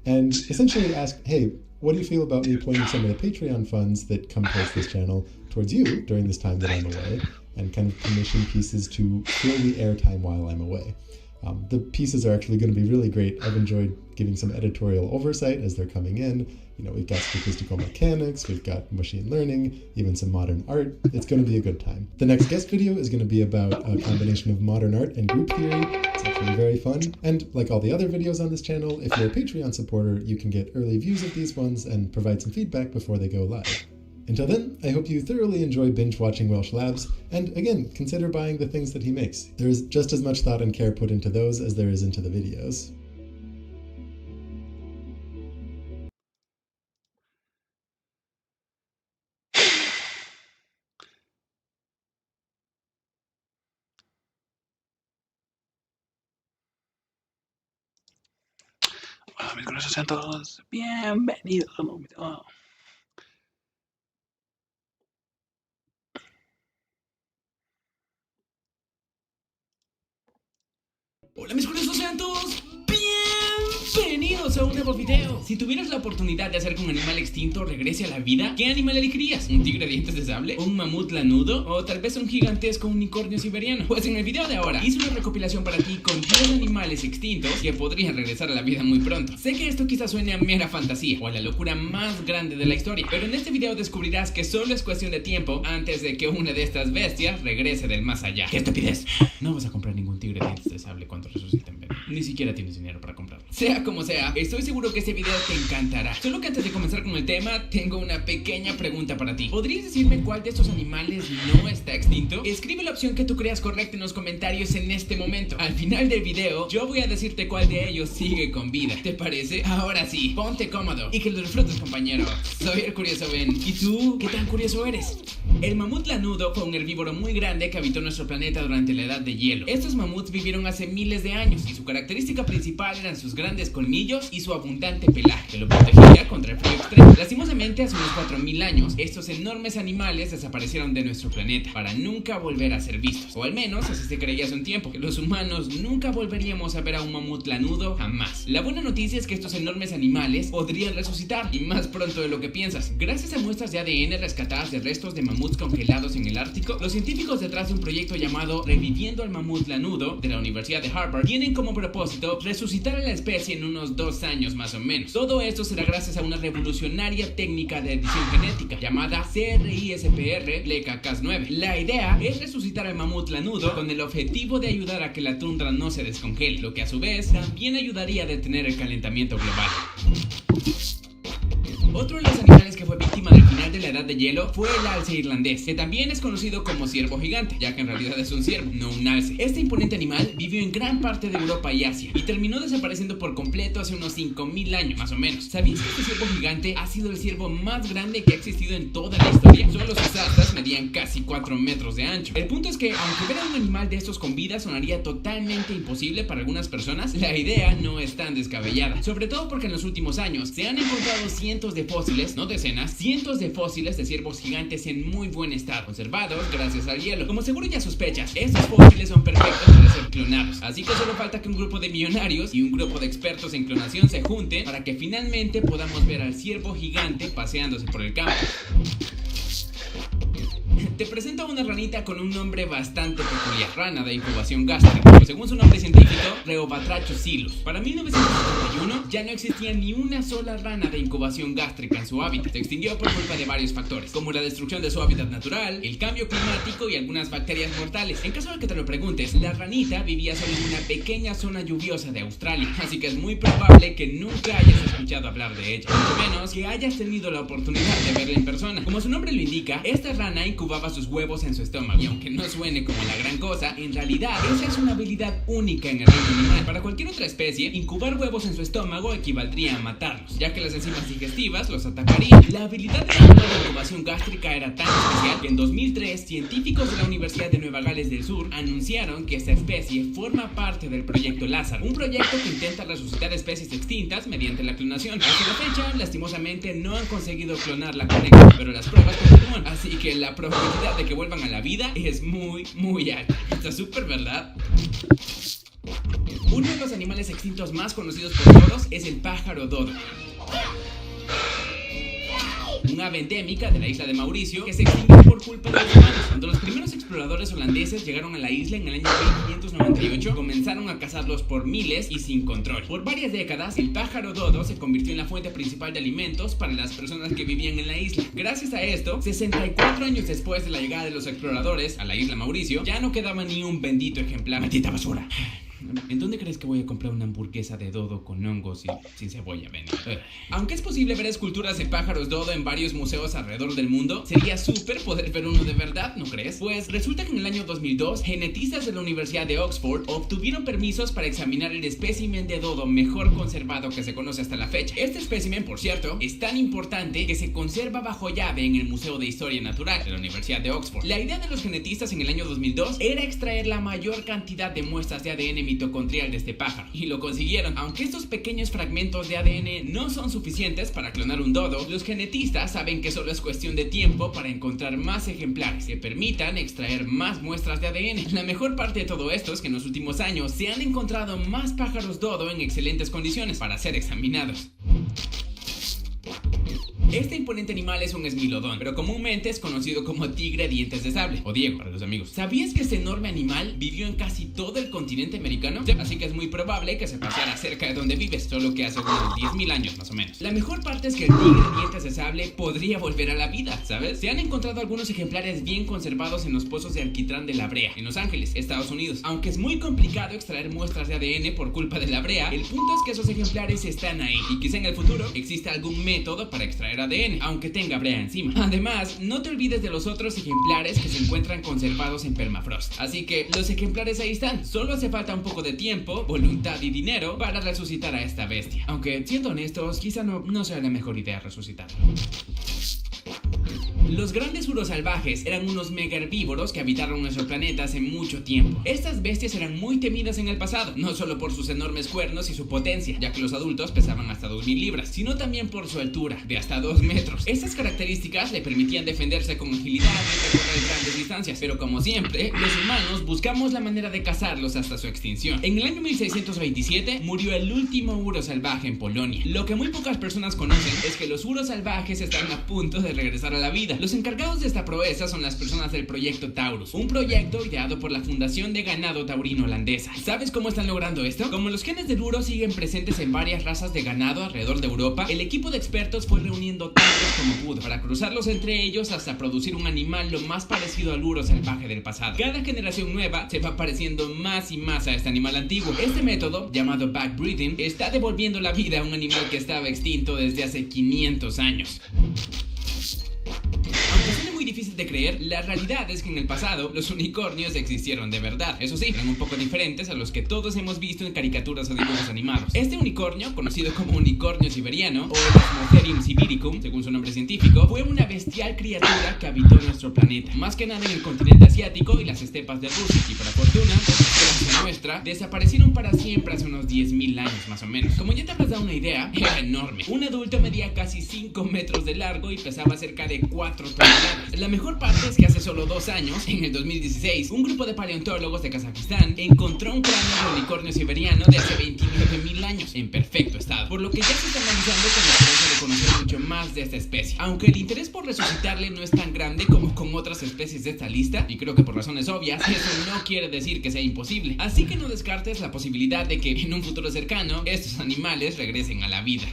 and essentially ask, hey, what do you feel about me pointing some of the Patreon funds that come towards this channel towards you during this time that I'm away, and kind of commission pieces to fill the airtime while I'm away. The pieces are actually going to be really great. I've enjoyed giving some editorial oversight as they're coming in. We've got statistical mechanics, we've got machine learning, even some modern art. It's going to be a good time. The next guest video is going to be about a combination of modern art and group theory. It's actually very fun. And like all the other videos on this channel, if you're a Patreon supporter, you can get early views of these ones and provide some feedback before they go live. Until then, I hope you thoroughly enjoy binge watching Welsh Labs, and again, consider buying the things that he makes. There is just as much thought and care put into those as there is into the videos.
Hola amigos, sean todos bienvenidos a un nuevo video.
Hola mis curiosos, sean todos bienvenidos Bienvenidos a un nuevo video. Si tuvieras la oportunidad de hacer que un animal extinto regrese a la vida, ¿qué animal elegirías? ¿Un tigre de dientes de sable? ¿Un mamut lanudo? ¿O tal vez un gigantesco unicornio siberiano? Pues en el video de ahora hice una recopilación para ti con 10 animales extintos que podrían regresar a la vida muy pronto. Sé que esto quizás suene a mera fantasía o a la locura más grande de la historia, pero en este video descubrirás que solo es cuestión de tiempo antes de que una de estas bestias regrese del más allá. ¡Qué estupidez! No vas a comprar ningún tigre de dientes de sable cuando resuciten, bebé. Ni siquiera tienes dinero para comprarlo. Sea como sea, estoy seguro que este video te encantará. Solo que antes de comenzar con el tema, tengo una pequeña pregunta para ti. ¿Podrías decirme cuál de estos animales no está extinto? Escribe la opción que tú creas correcta en los comentarios en este momento. Al final del video, yo voy a decirte cuál de ellos sigue con vida. ¿Te parece? Ahora sí, ponte cómodo y que lo disfrutes, compañero. Soy el curioso Ben. ¿Y tú? ¿Qué tan curioso eres? El mamut lanudo fue un herbívoro muy grande que habitó nuestro planeta durante la edad de hielo. Estos mamuts vivieron hace miles de años y su característica principal eran sus grandes colmillos y su abundante pelaje, que lo protegía contra el frío extremo. Lastimosamente, hace unos 4000 años, estos enormes animales desaparecieron de nuestro planeta para nunca volver a ser vistos. O al menos así se creía hace un tiempo, que los humanos nunca volveríamos a ver a un mamut lanudo jamás. La buena noticia es que estos enormes animales podrían resucitar, y más pronto de lo que piensas. Gracias a muestras de ADN rescatadas de restos de mamuts congelados en el Ártico, los científicos detrás de un proyecto llamado Reviviendo al mamut lanudo de la Universidad de Harvard tienen como propósito resucitar a la especie en unos 2 años más o menos. Todo esto será gracias a una revolucionaria técnica de edición genética llamada CRISPR-Cas9. La idea es resucitar al mamut lanudo con el objetivo de ayudar a que la tundra no se descongele, lo que a su vez también ayudaría a detener el calentamiento global. Otro de los animales que fue víctima del final de la edad de hielo fue el alce irlandés, que también es conocido como ciervo gigante, ya que en realidad es un ciervo, no un alce. Este imponente animal vivió en gran parte de Europa y Asia y terminó desapareciendo por completo hace unos 5000 años más o menos. ¿Sabías que este ciervo gigante ha sido el ciervo más grande que ha existido en toda la historia? Solo sus astas medían casi 4 metros de ancho. El punto es que, aunque ver a un animal de estos con vida sonaría totalmente imposible para algunas personas, la idea no es tan descabellada, sobre todo porque en los últimos años se han encontrado cientos de fósiles, no decenas, cientos de fósiles de ciervos gigantes en muy buen estado, conservados gracias al hielo. Como seguro ya sospechas, estos fósiles son perfectos para ser clonados, así que solo falta que un grupo de millonarios y un grupo de expertos en clonación se junten para que finalmente podamos ver al ciervo gigante paseándose por el campo. Te presento a una ranita con un nombre bastante peculiar, rana de incubación gástrica, según su nombre científico, Reobatrachus. Para 1971 ya no existía ni una sola rana de incubación gástrica en su hábitat. Se extinguió por culpa de varios factores, como la destrucción de su hábitat natural, el cambio climático y algunas bacterias mortales. En caso de que te lo preguntes, la ranita vivía solo en una pequeña zona lluviosa de Australia, así que es muy probable que nunca hayas escuchado hablar de ella, mucho menos que hayas tenido la oportunidad de verla en persona. Como su nombre lo indica, esta rana incubaba sus huevos en su estómago, y aunque no suene como la gran cosa, en realidad esa es una habilidad única en el reino animal. Para cualquier otra especie, incubar huevos en su estómago equivaldría a matarlos, ya que las enzimas digestivas los atacarían. La habilidad de la incubación gástrica era tan especial que en 2003 científicos de la Universidad de Nueva Gales del Sur anunciaron que esta especie forma parte del proyecto Lázaro, un proyecto que intenta resucitar especies extintas mediante la clonación. Hasta la fecha, lastimosamente, no han conseguido clonarla correcta, pero las pruebas continúan, así que la probabilidad de que vuelvan a la vida es muy alta. Está súper, ¿verdad? Uno de los animales extintos más conocidos por todos es el pájaro dodo, una ave endémica de la isla de Mauricio que se extinguió por culpa de los humanos. Cuando los primeros exploradores holandeses llegaron a la isla en el año 1598, comenzaron a cazarlos por miles y sin control. Por varias décadas, el pájaro dodo se convirtió en la fuente principal de alimentos para las personas que vivían en la isla. Gracias a esto, 64 años después de la llegada de los exploradores a la isla Mauricio, ya no quedaba ni un bendito ejemplar. ¡Maldita basura! ¿En dónde crees que voy a comprar una hamburguesa de dodo con hongos y sin cebolla, Benny? Aunque es posible ver esculturas de pájaros dodo en varios museos alrededor del mundo, sería súper poder ver uno de verdad, ¿no crees? Pues resulta que en el año 2002, genetistas de la Universidad de Oxford obtuvieron permisos para examinar el espécimen de dodo mejor conservado que se conoce hasta la fecha. Este espécimen, por cierto, es tan importante que se conserva bajo llave en el Museo de Historia Natural de la Universidad de Oxford. La idea de los genetistas en el año 2002 era extraer la mayor cantidad de muestras de ADN mitocondrial de este pájaro. Y lo consiguieron. Aunque estos pequeños fragmentos de ADN no son suficientes para clonar un dodo, los genetistas saben que solo es cuestión de tiempo para encontrar más ejemplares que permitan extraer más muestras de ADN. La mejor parte de todo esto es que en los últimos años se han encontrado más pájaros dodo en excelentes condiciones para ser examinados. Este imponente animal es un esmilodón, pero comúnmente es conocido como tigre dientes de sable, o Diego para los amigos. ¿Sabías que este enorme animal vivió en casi todo el continente americano? Así que es muy probable que se paseara cerca de donde vives, solo que hace unos 10.000 años más o menos. La mejor parte es que el tigre dientes de sable podría volver a la vida, ¿sabes? Se han encontrado algunos ejemplares bien conservados en los pozos de alquitrán de la brea, en Los Ángeles, Estados Unidos. Aunque es muy complicado extraer muestras de ADN por culpa de la brea, el punto es que esos ejemplares están ahí, y quizá en el futuro exista algún método para extraer ADN, aunque tenga brea encima. Además, no te olvides de los otros ejemplares que se encuentran conservados en permafrost. Así que los ejemplares ahí están. Solo hace falta un poco de tiempo, voluntad y dinero para resucitar a esta bestia. Aunque, siendo honestos, quizá no sea la mejor idea resucitarlo. Los grandes urosalvajes eran unos mega herbívoros que habitaron nuestro planeta hace mucho tiempo. Estas bestias eran muy temidas en el pasado, no solo por sus enormes cuernos y su potencia, ya que los adultos pesaban hasta 2.000 libras, sino también por su altura, de hasta 2 metros. Estas características le permitían defenderse con agilidad y recorrer grandes distancias, pero como siempre, los humanos buscamos la manera de cazarlos hasta su extinción. En el año 1627 murió el último urosalvaje en Polonia. Lo que muy pocas personas conocen es que los urosalvajes están a punto de regresar a la vida. Los encargados de esta proeza son las personas del proyecto Taurus, un proyecto ideado por la Fundación de Ganado Taurino holandesa. ¿Sabes cómo están logrando esto? Como los genes del uro siguen presentes en varias razas de ganado alrededor de Europa, el equipo de expertos fue reuniendo tantos como pudo para cruzarlos entre ellos hasta producir un animal lo más parecido al uro salvaje del pasado. Cada generación nueva se va pareciendo más y más a este animal antiguo. Este método, llamado backbreeding, está devolviendo la vida a un animal que estaba extinto desde hace 500 años. Aunque suene muy difícil de creer, la realidad es que en el pasado los unicornios existieron de verdad. Eso sí, eran un poco diferentes a los que todos hemos visto en caricaturas o dibujos animados. Este unicornio, conocido como unicornio siberiano o Elasmotherium sibiricum, según su nombre científico, fue una bestial criatura que habitó nuestro planeta, más que nada en el continente asiático y las estepas de Rusia, y por fortuna, la nuestra, desaparecieron para siempre hace unos 10.000 años más o menos. Como ya te habrás dado una idea, era enorme. Un adulto medía casi 5 metros de largo y pesaba cerca de 4 toneladas. La mejor parte es que hace solo 2 años, en el 2016, un grupo de paleontólogos de Kazajistán encontró un cráneo de unicornio siberiano de hace 29.000 años, en perfecto estado, por lo que ya se está analizando con la esperanza de conocer mucho más de esta especie. Aunque el interés por resucitarle no es tan grande como con otras especies de esta lista, y creo que por razones obvias, eso no quiere decir que sea imposible. Así que no descartes la posibilidad de que en un futuro cercano, estos animales regresen a la vida.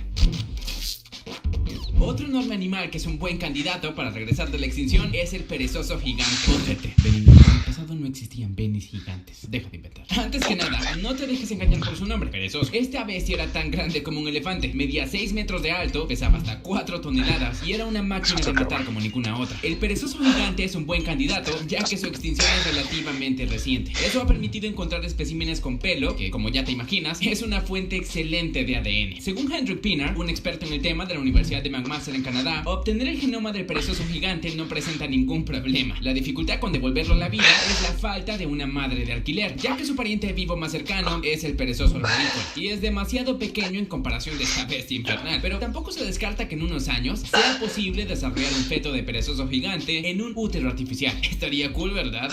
Otro enorme animal que es un buen candidato para regresar de la extinción es el perezoso gigante. Jódete, Benito, en el pasado no existían penes gigantes. Deja de inventar. Antes que nada, no te dejes engañar por su nombre, perezoso. Esta bestia era tan grande como un elefante. Medía 6 metros de alto, pesaba hasta 4 toneladas y era una máquina de matar como ninguna otra. El perezoso gigante es un buen candidato, ya que su extinción es relativamente reciente. Eso ha permitido encontrar especímenes con pelo, que como ya te imaginas, es una fuente excelente de ADN. Según Hendrik Pienaar, un experto en el tema de la Universidad de McMaster en Canadá, obtener el genoma del perezoso gigante no presenta ningún problema. La dificultad con devolverlo a la vida es la falta de una madre de alquiler, ya que su pariente vivo más cercano es el perezoso arborícola, y es demasiado pequeño en comparación de esta bestia infernal. Pero tampoco se descarta que en unos años sea posible desarrollar un feto de perezoso gigante en un útero artificial. Estaría cool, ¿verdad?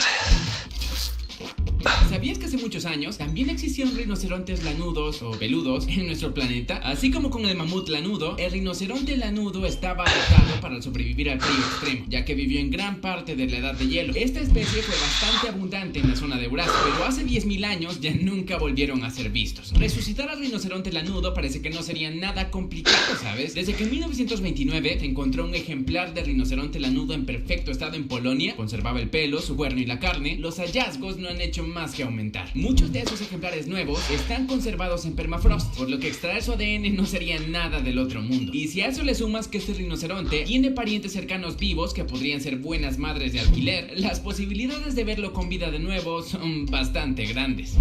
¿Sabías que hace muchos años también existían rinocerontes lanudos o peludos en nuestro planeta? Así como con el mamut lanudo, el rinoceronte lanudo estaba adaptado para sobrevivir al frío extremo, ya que vivió en gran parte de la edad de hielo. Esta especie fue bastante abundante en la zona de Eurasia, pero hace 10.000 años ya nunca volvieron a ser vistos. Resucitar al rinoceronte lanudo parece que no sería nada complicado, ¿sabes? Desde que en 1929 se encontró un ejemplar de rinoceronte lanudo en perfecto estado en Polonia, conservaba el pelo, su cuerno y la carne, los hallazgos no han hecho más que aumentar. Muchos de esos ejemplares nuevos están conservados en permafrost, por lo que extraer su ADN no sería nada del otro mundo. Y si a eso le sumas que este rinoceronte tiene parientes cercanos vivos que podrían ser buenas madres de alquiler, las posibilidades de verlo con vida de nuevo son bastante grandes.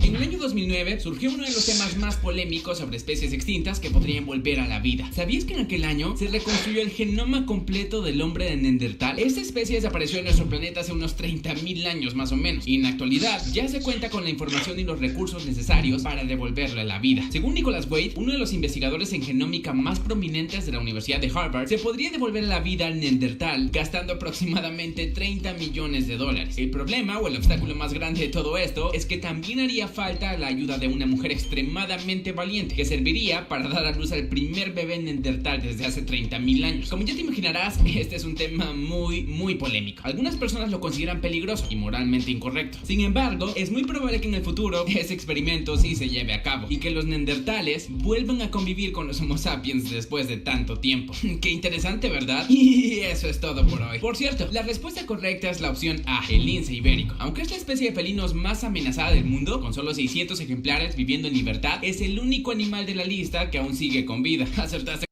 En el año 2009 surgió uno de los temas más polémicos sobre especies extintas que podrían volver a la vida. ¿Sabías que en aquel año se reconstruyó el genoma completo del hombre de Neandertal? Esta especie desapareció en nuestro planeta hace unos 30.000 años más o menos, y en la actualidad ya se cuenta con la información y los recursos necesarios para devolverle a la vida. Según Nicholas Wade, uno de los investigadores en genómica más prominentes de la Universidad de Harvard, se podría devolver a la vida al Neandertal gastando aproximadamente $30 millones. El problema o el obstáculo más grande de todo esto es que también haría falta la ayuda de una mujer extremadamente valiente que serviría para dar a luz al primer bebé neandertal desde hace 30.000 años. Como ya te imaginarás, este es un tema muy polémico. Algunas personas lo consideran peligroso y moralmente incorrecto. Sin embargo, es muy probable que en el futuro ese experimento sí se lleve a cabo y que los neandertales vuelvan a convivir con los homo sapiens después de tanto tiempo. Qué interesante, ¿verdad? Y eso es todo por hoy. Por cierto, la respuesta correcta es la opción A, el lince ibérico. Aunque es la especie de felinos más amenazada del mundo, con solo 600 ejemplares viviendo en libertad, es el único animal de la lista que aún sigue con vida. Acertaste.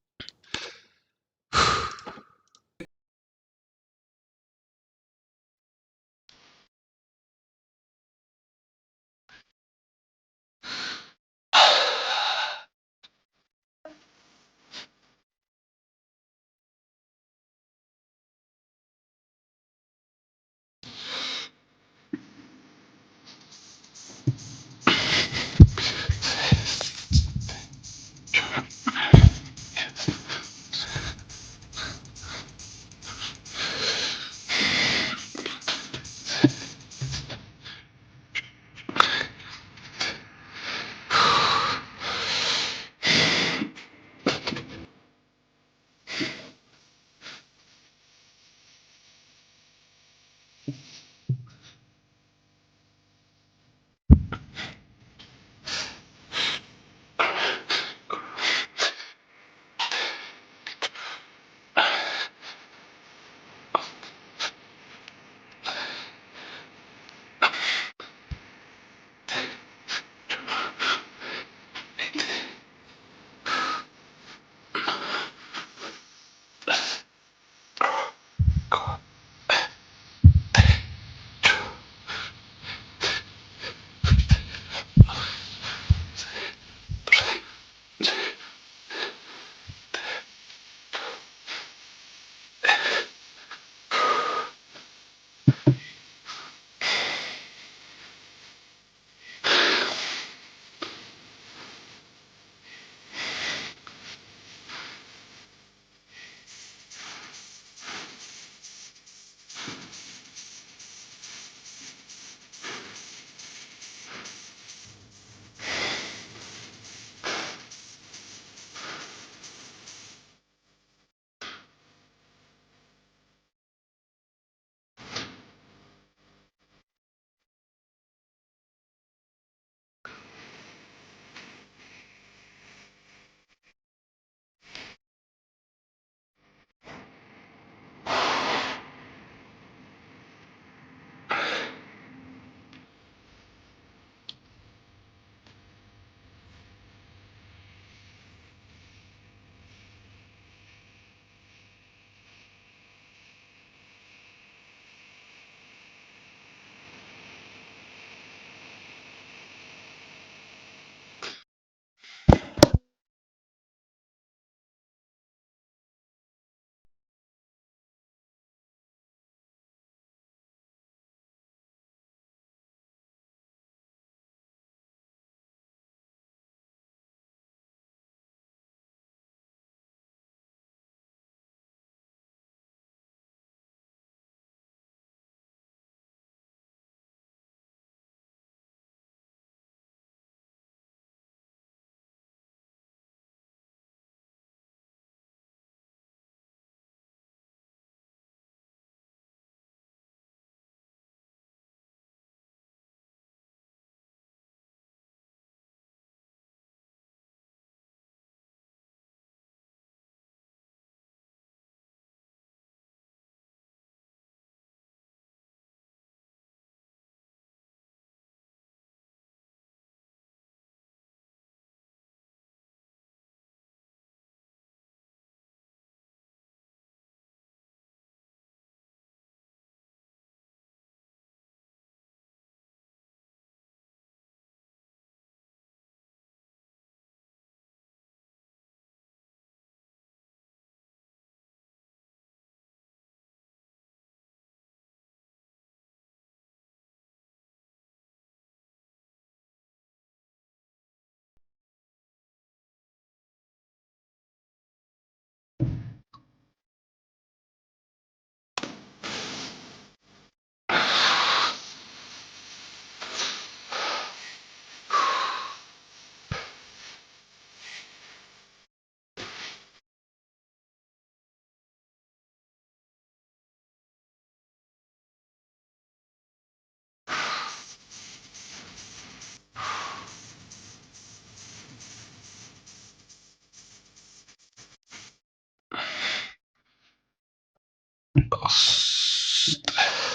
2, 3.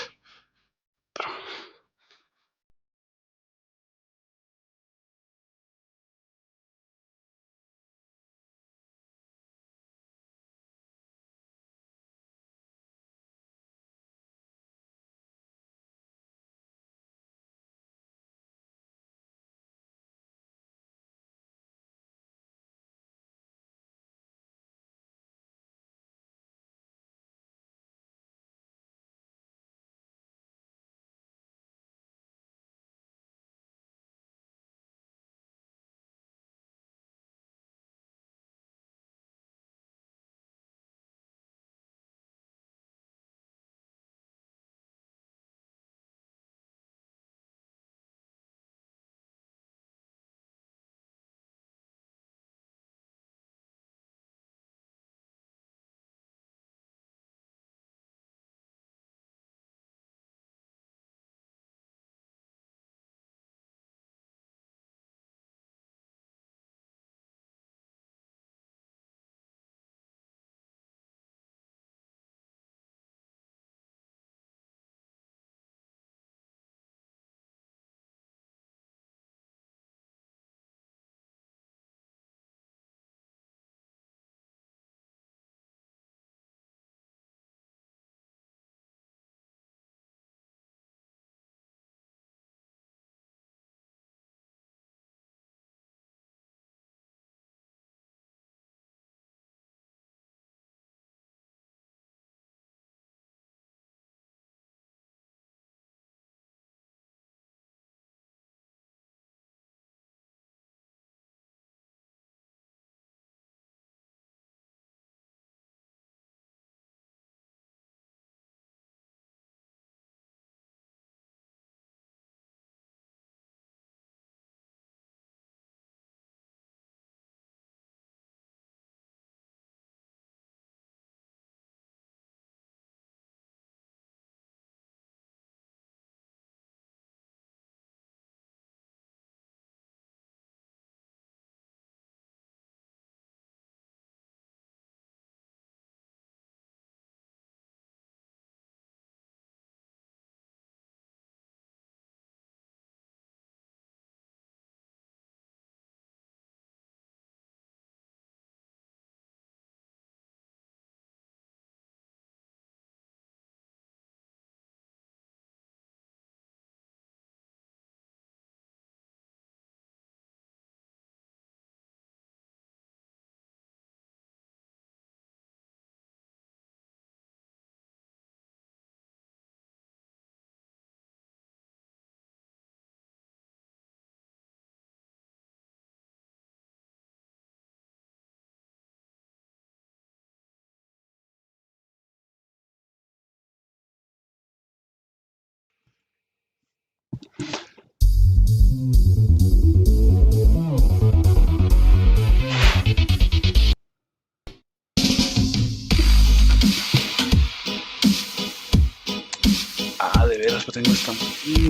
De veras, pues tengo esta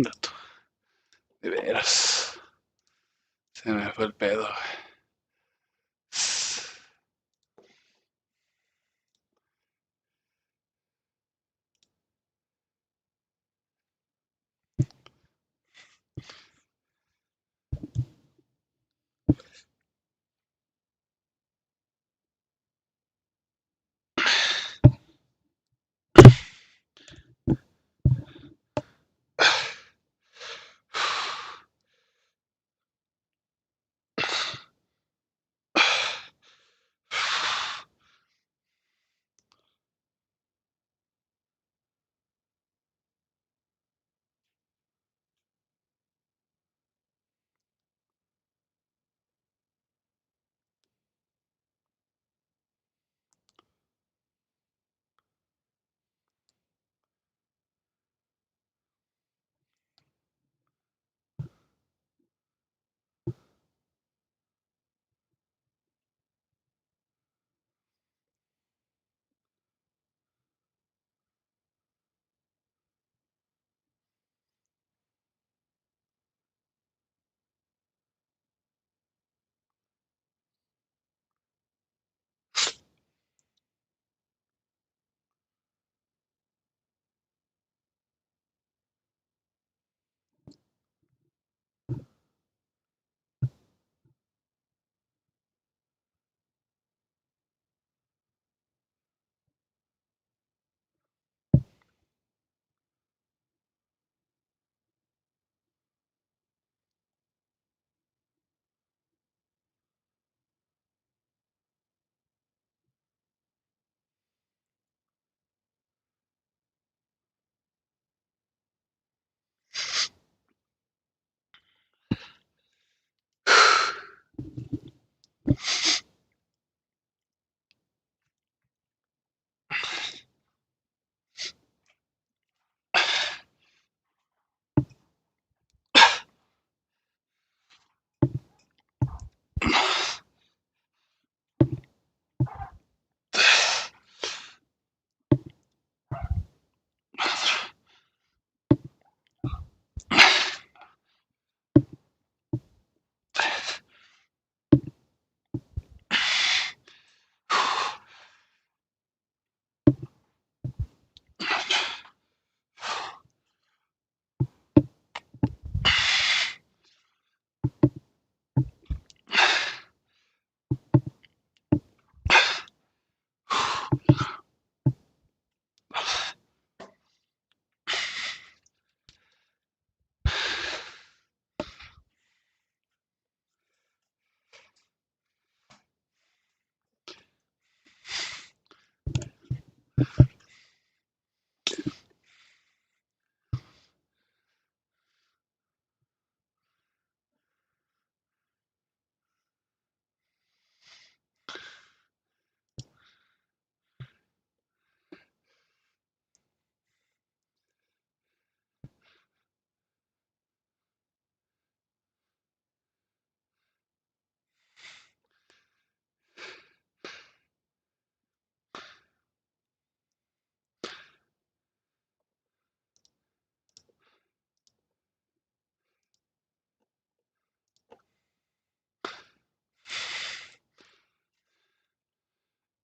dato. De veras. Se me fue el pedo.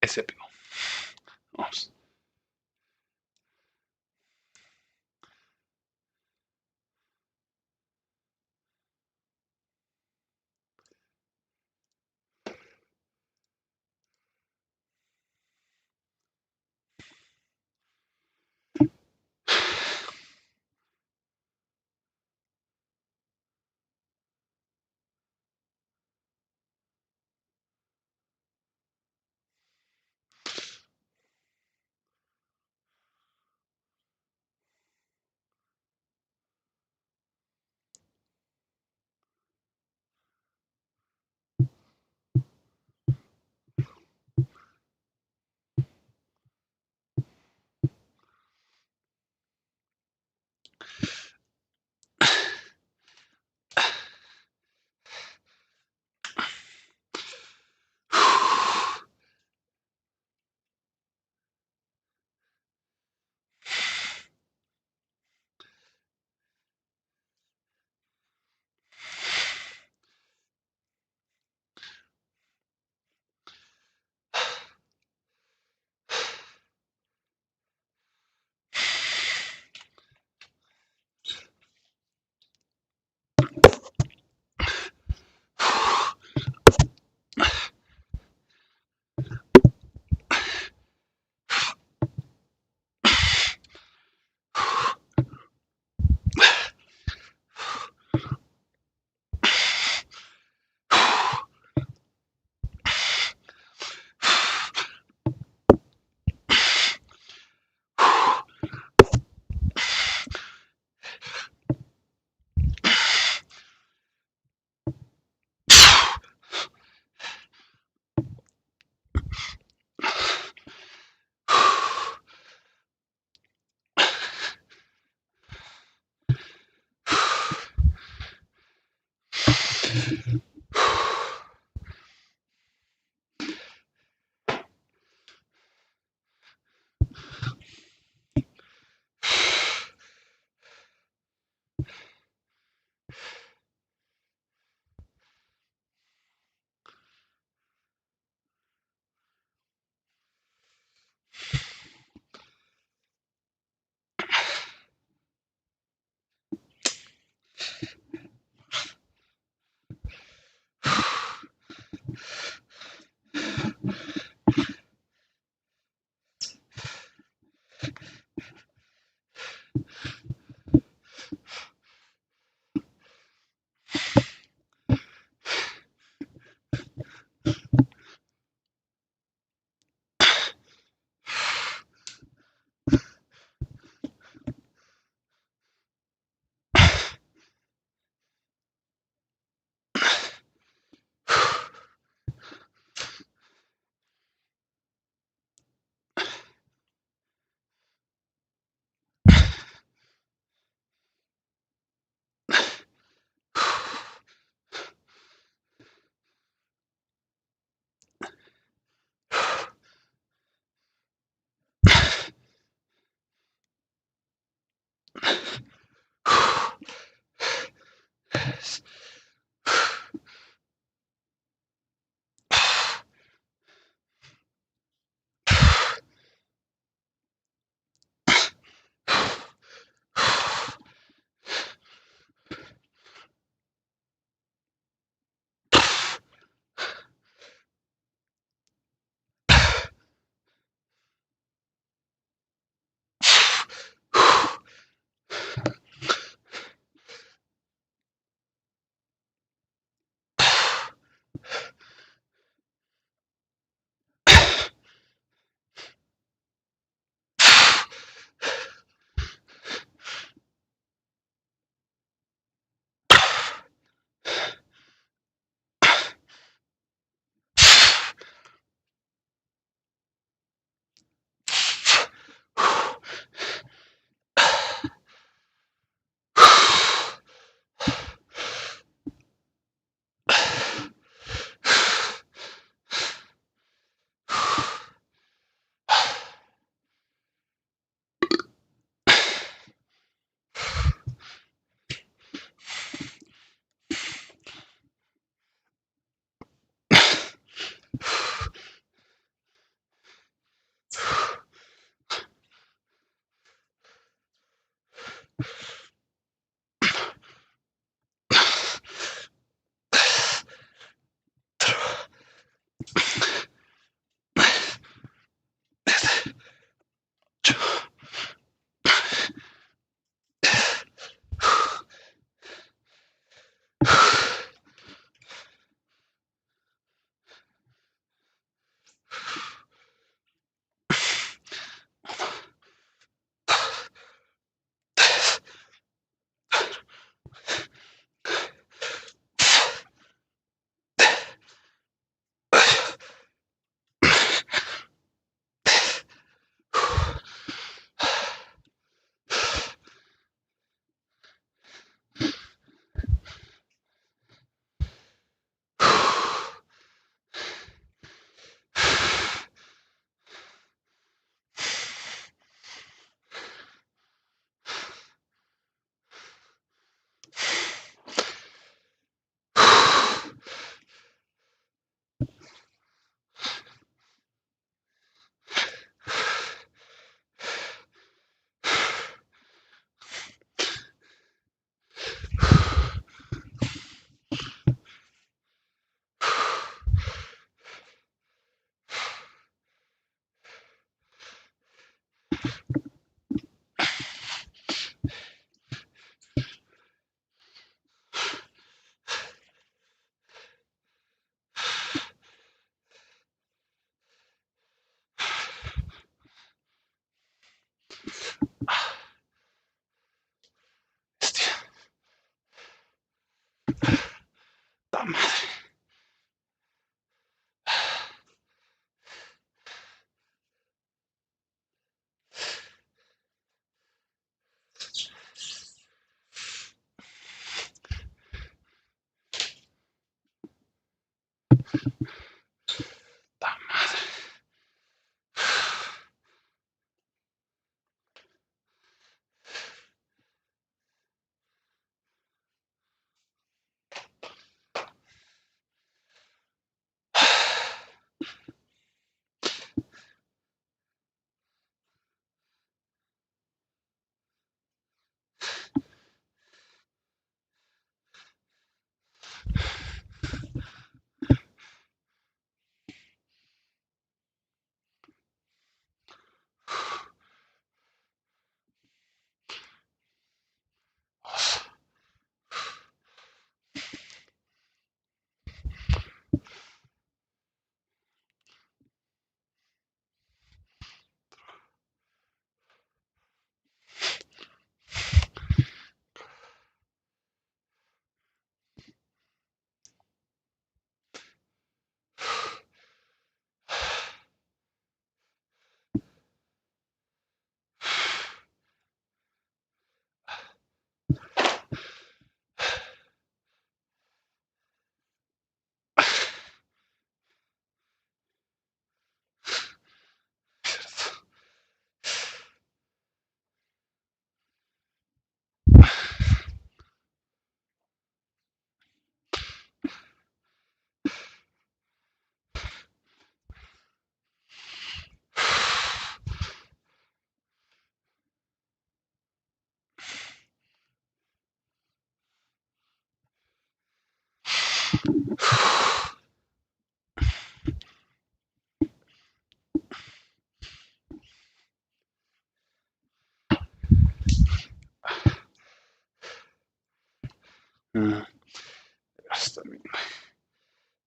ese pego. Vamos.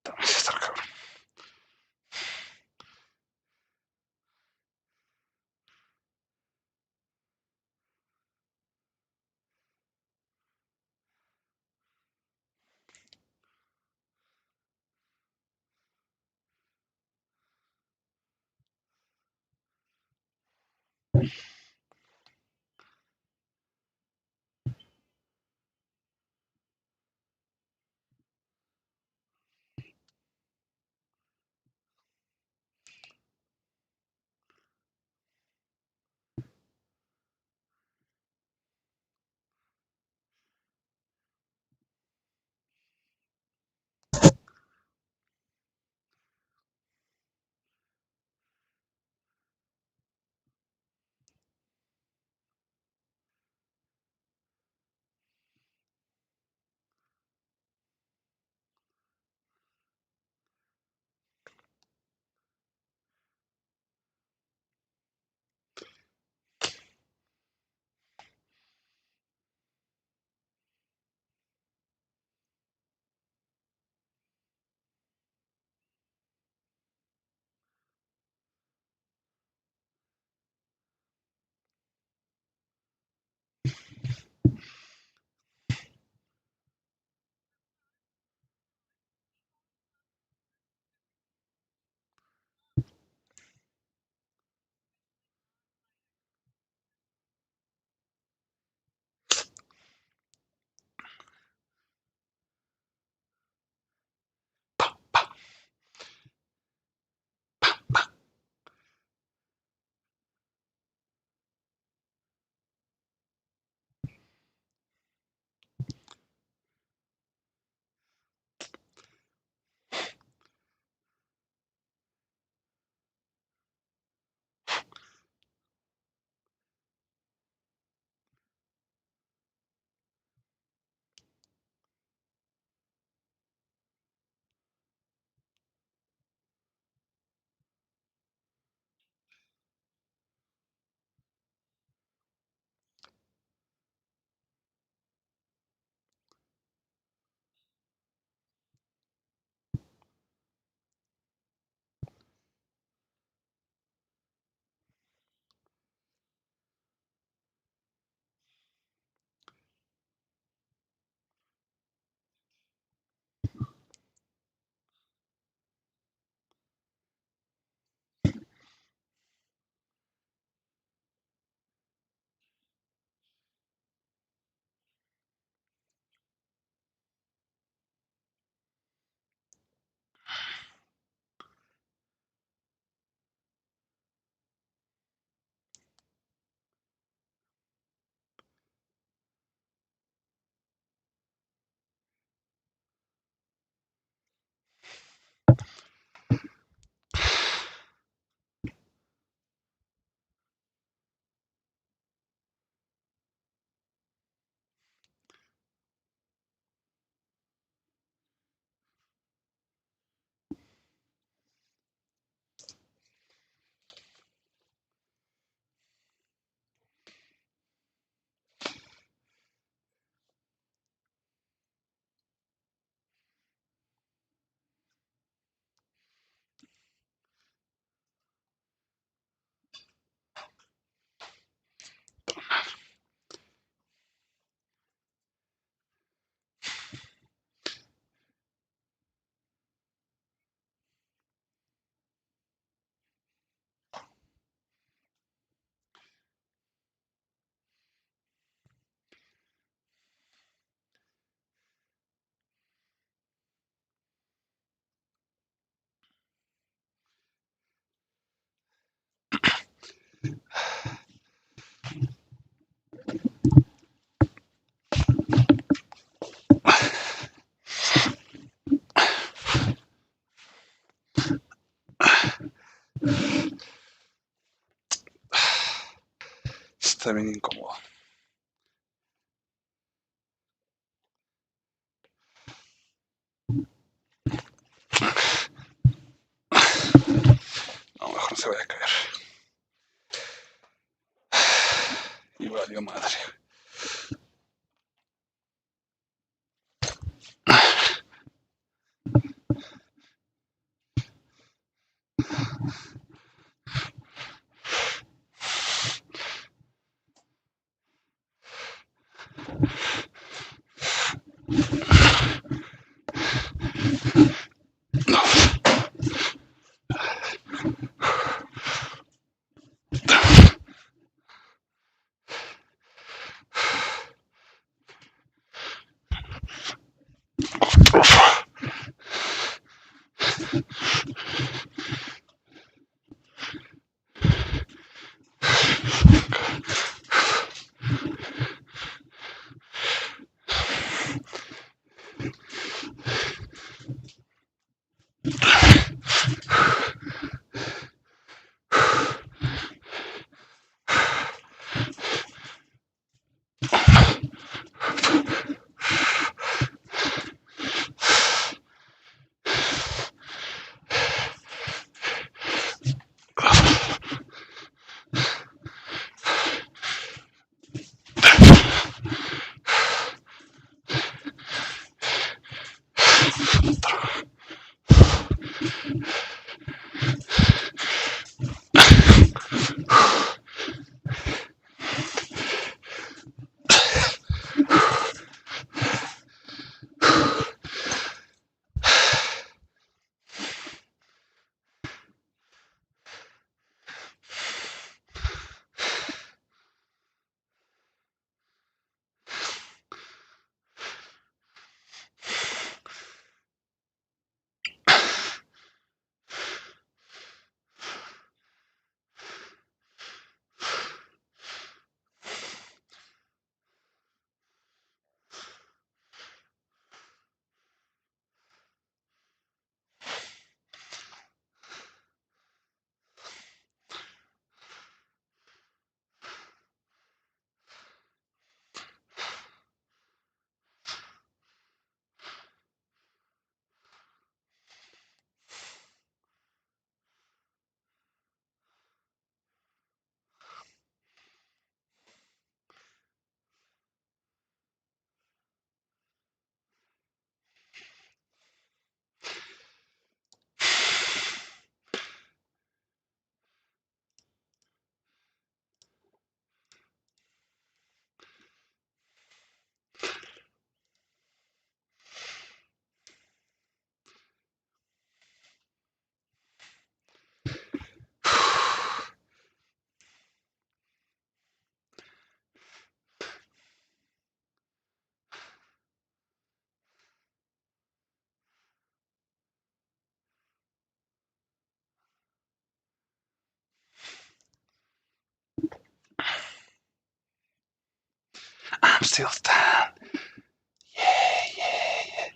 También se está cabrón. Está bien incómodo. No, mejor no se vaya a caer. Y valió madre. I'm still stand. Yeah.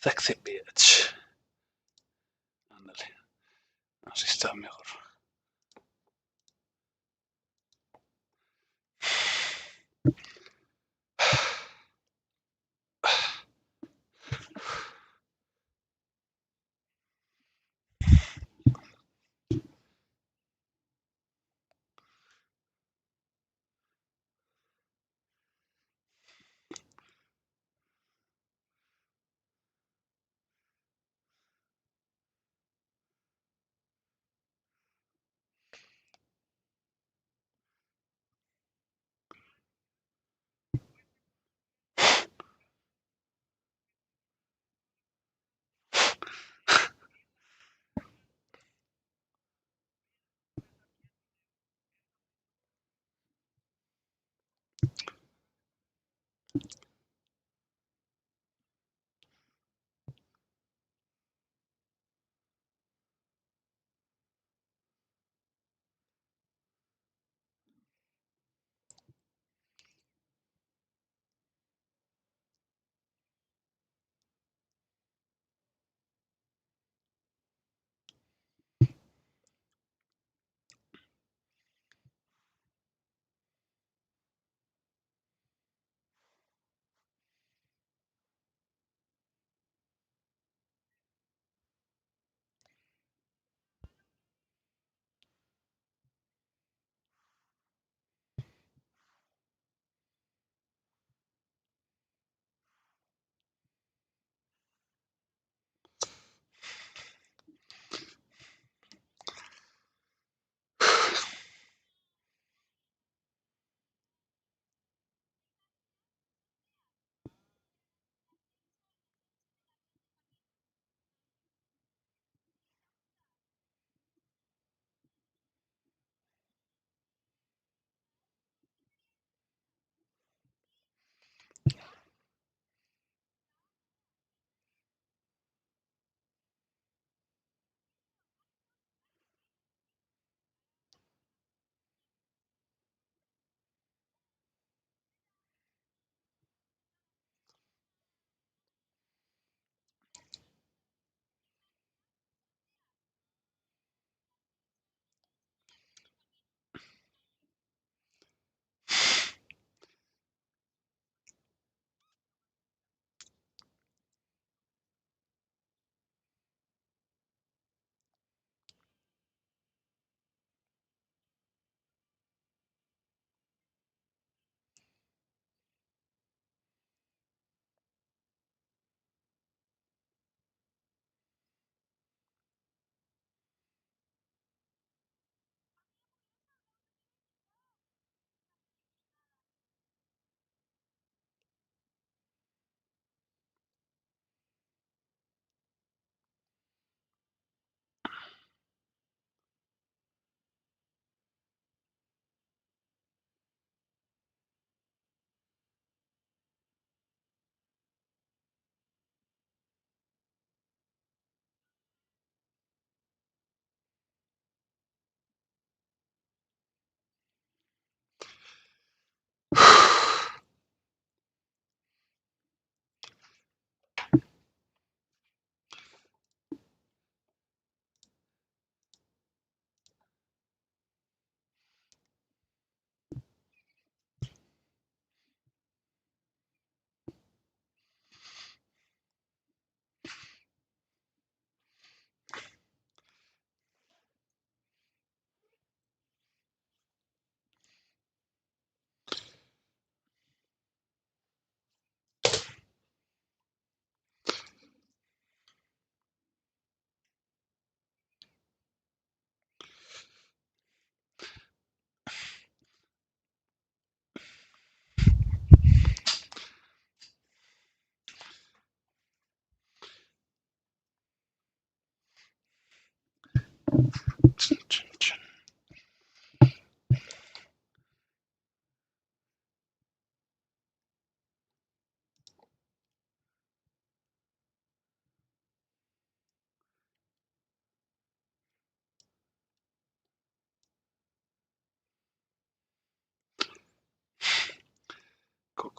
Sexy bitch. Ándale. Así está mejor.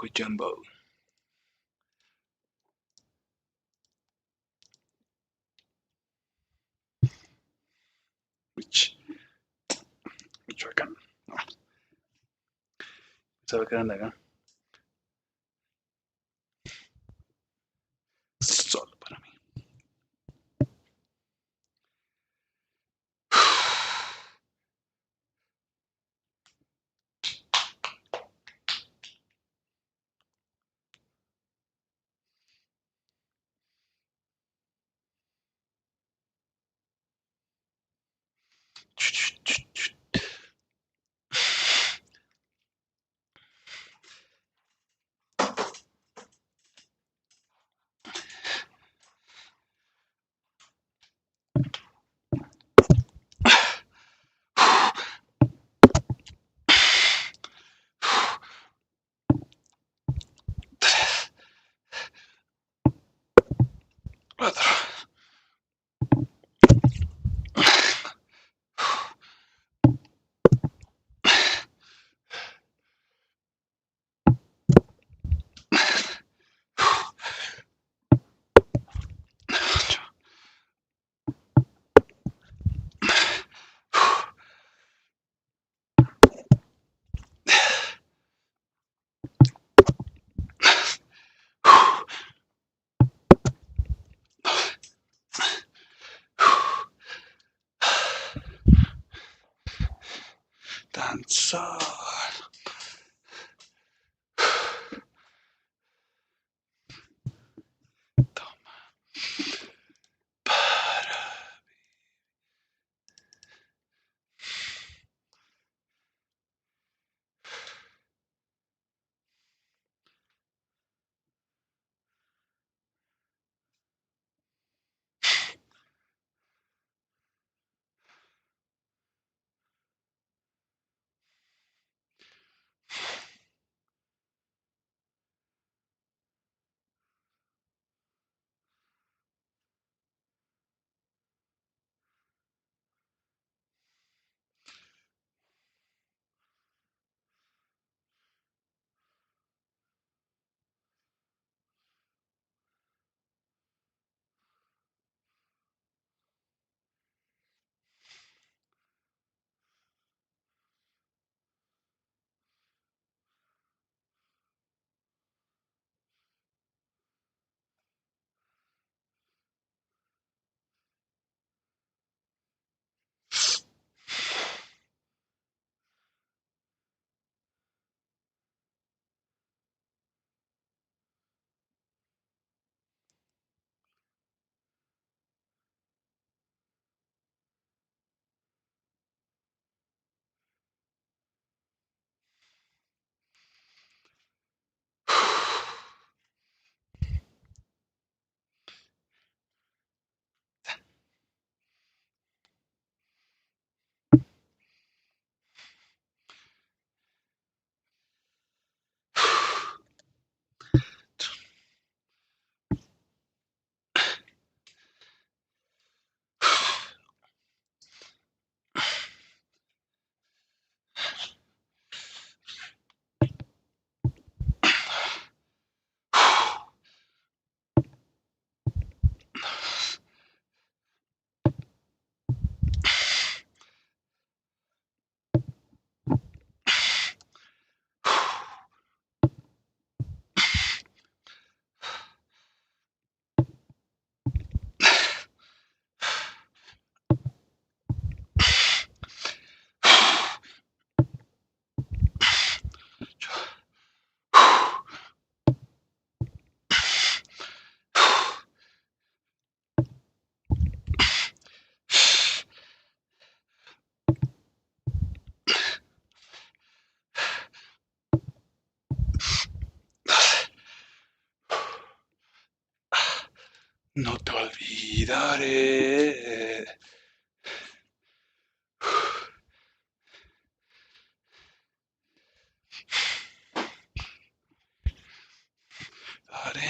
Cuyambo. Michoacán. No. Pensaba que eran de acá. Solo para mí. Cuatro. Danzar. Toma. Para. No te olvidaré. Haré.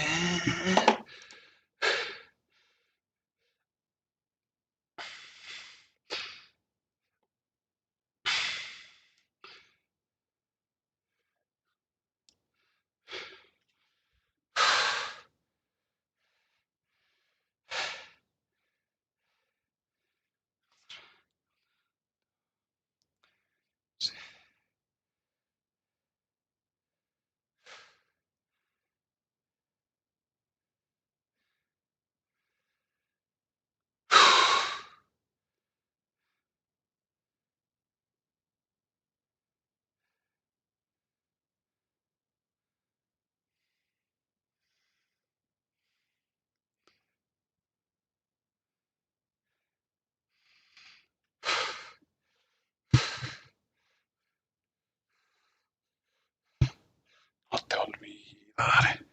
Dale.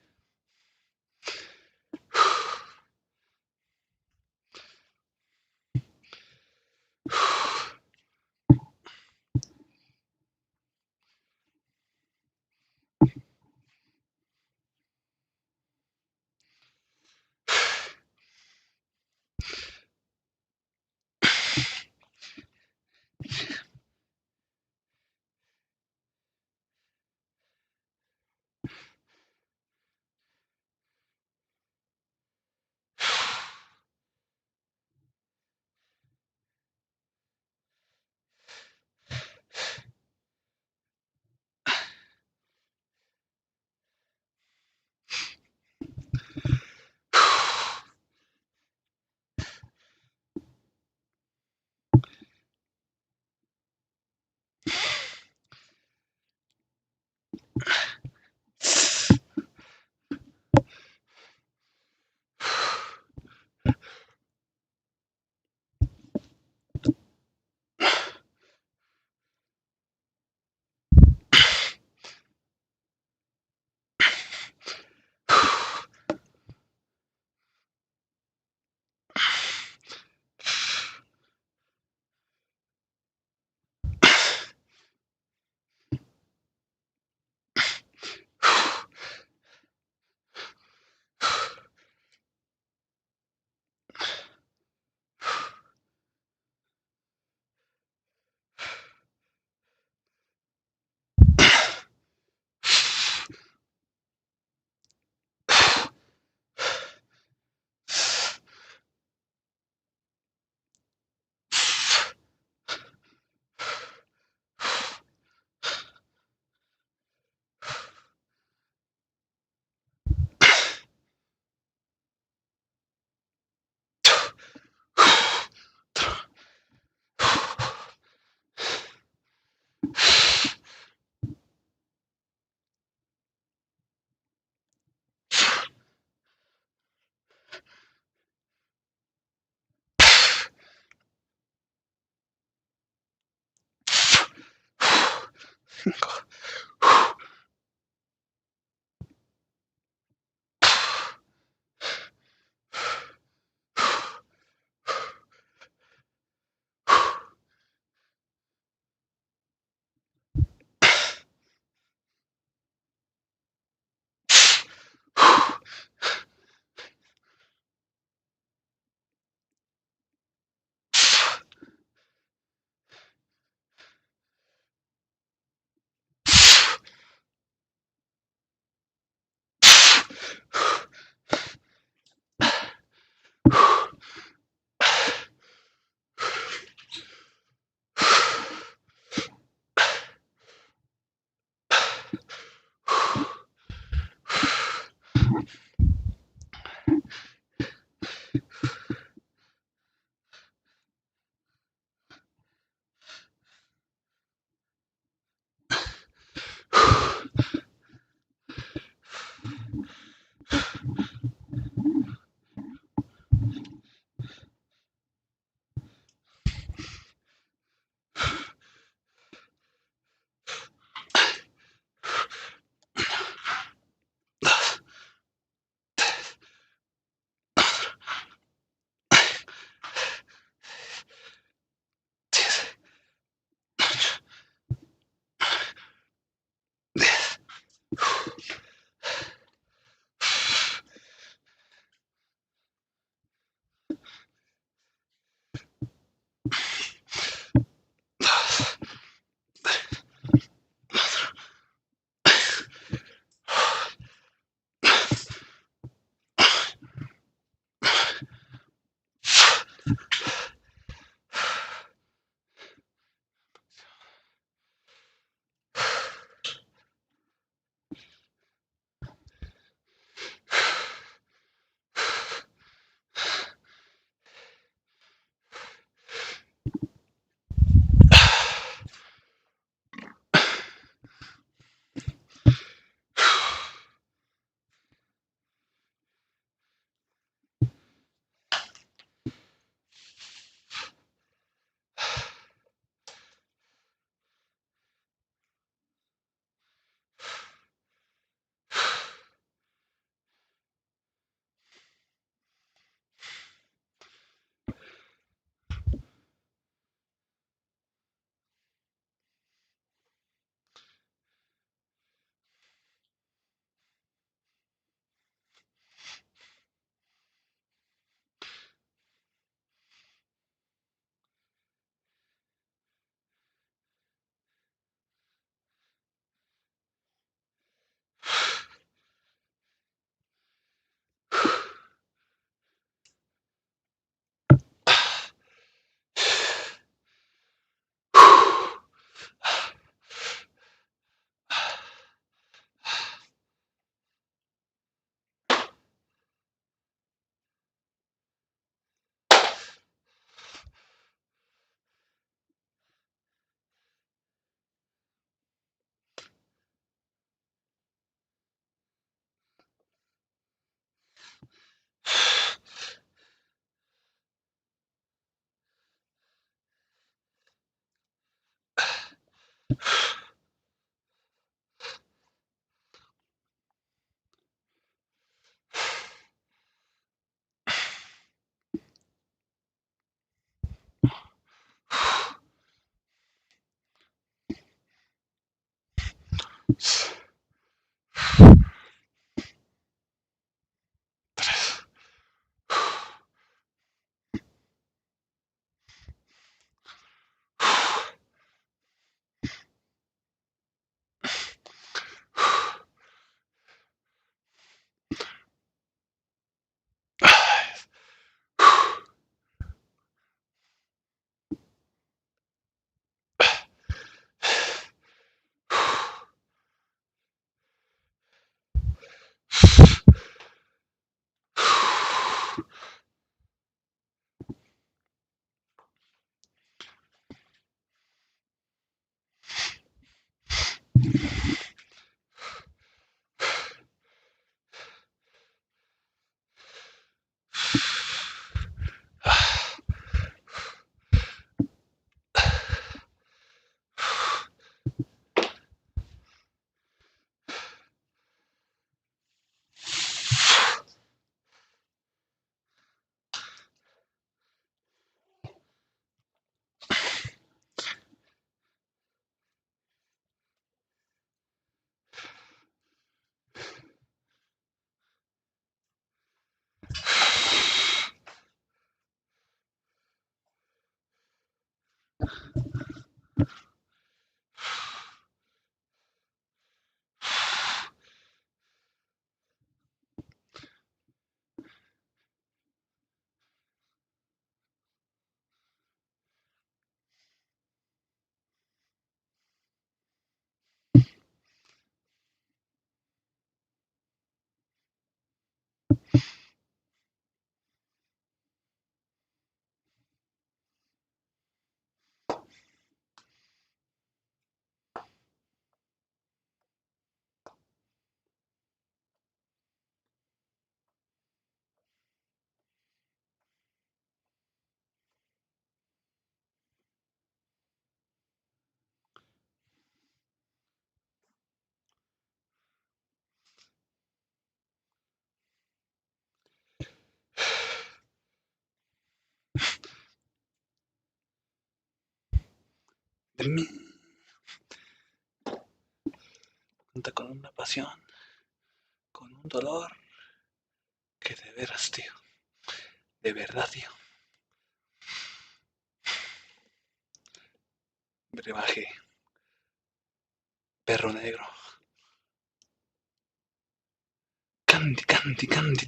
De mí. Cuenta con una pasión, con un dolor que de veras, tío. De verdad, tío. Brebaje. Perro negro. Candy, candy, candy.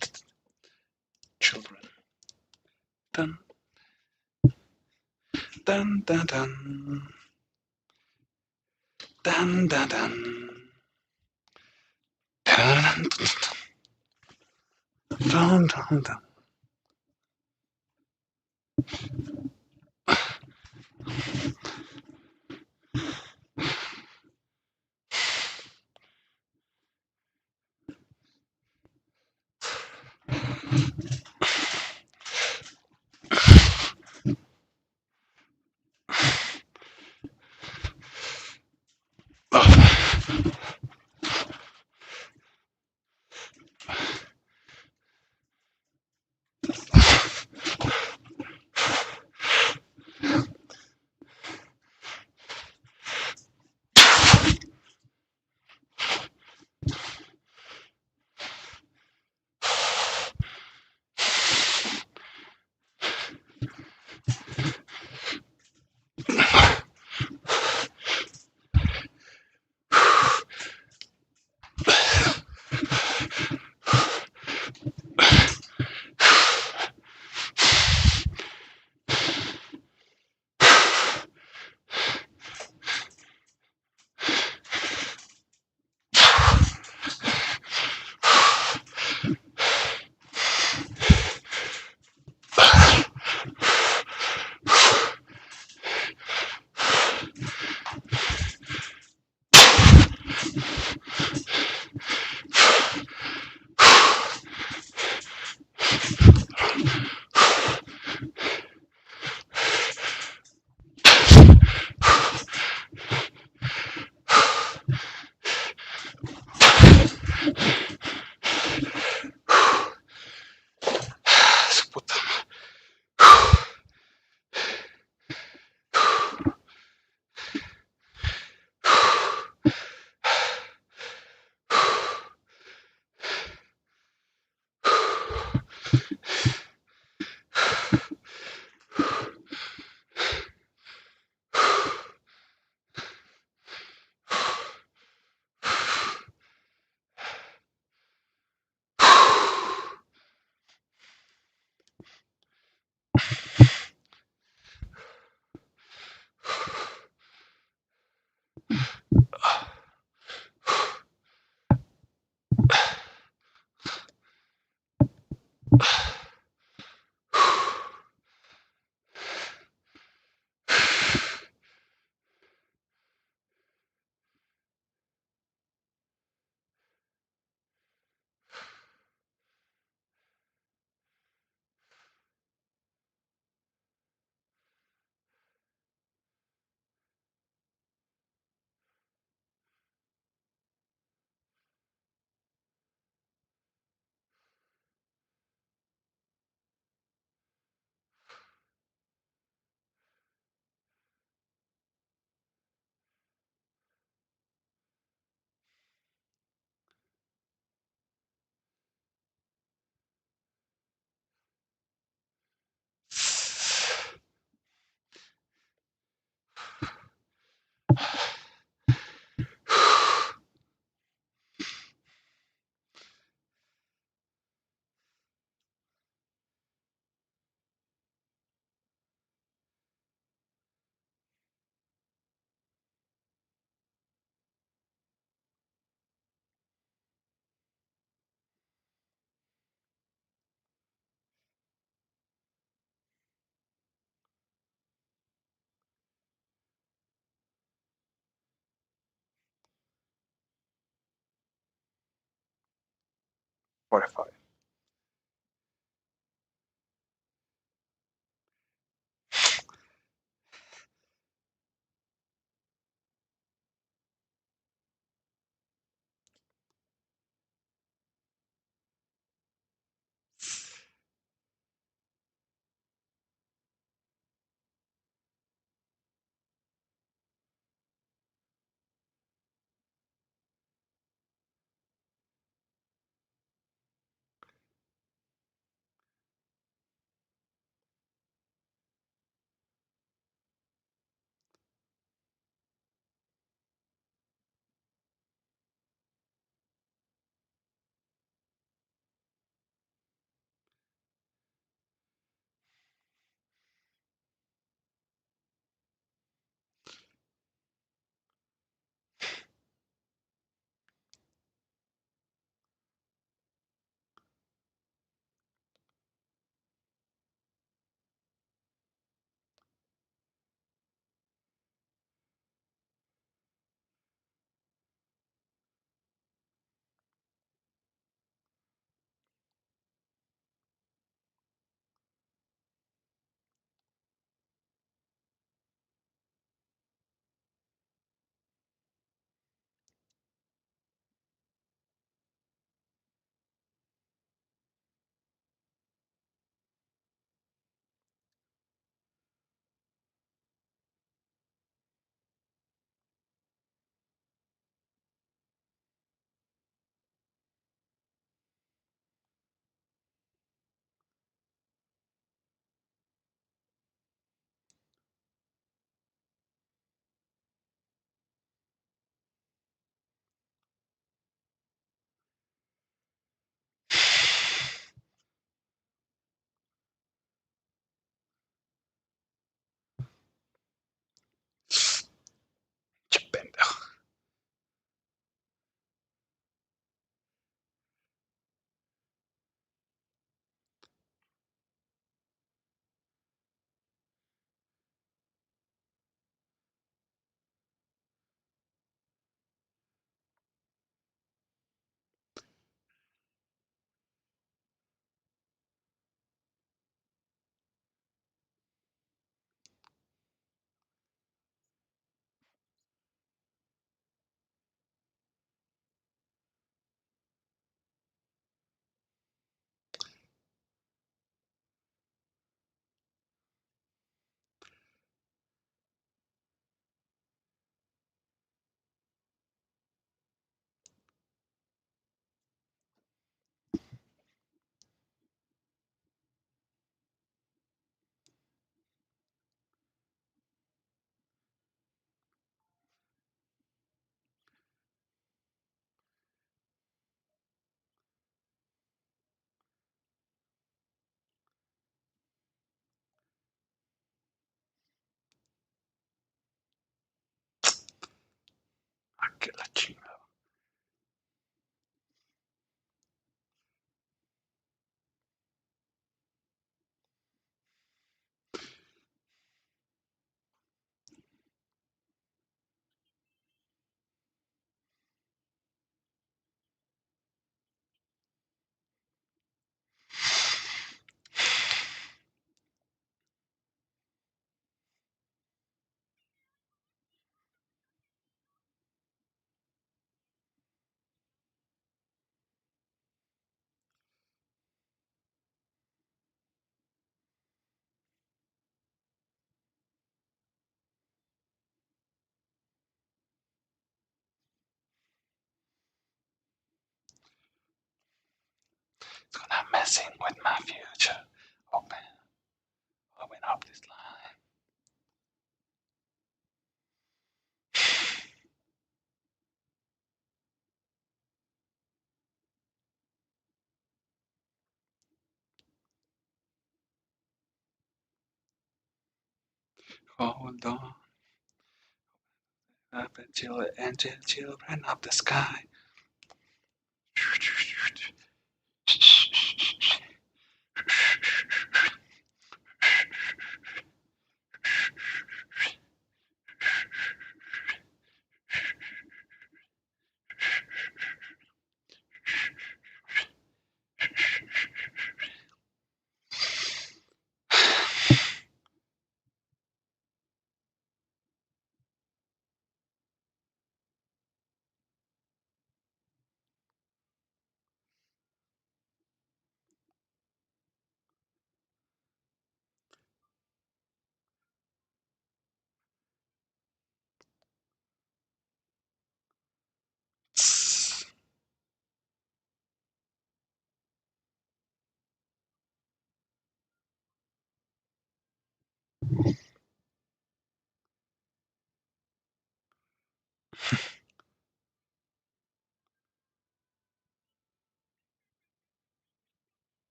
Children. Tan, tan, tan, tan. Tan, tan, tan. Tan, tan, tan, tan. 45. Che pendejo. Ah, que la chingada. It's gonna messing with my future. Open up this line. Hold on. Up until the angel children of the sky.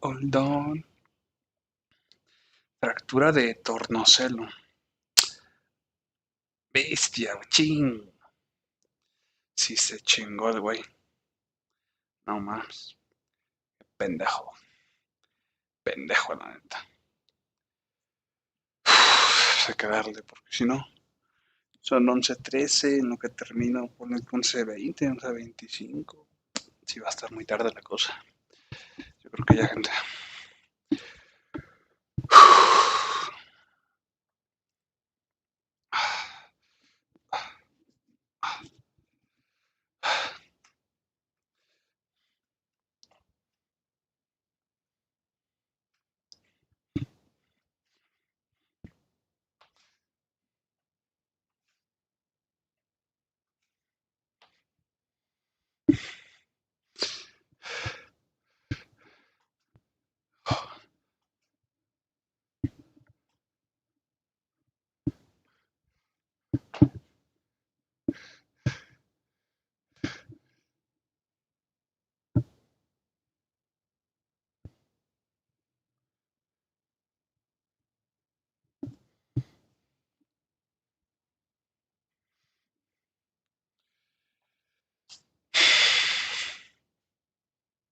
Hold on. Fractura de tornozelo. Bestia, ching. Sí se chingó el güey. No más. Pendejo. Pendejo, la neta. Hay que darle, porque si no, son 11:13, en lo que termino, ponle 11:20, 11:25. Sí, va a estar muy tarde la cosa. Yo creo que ya, gente.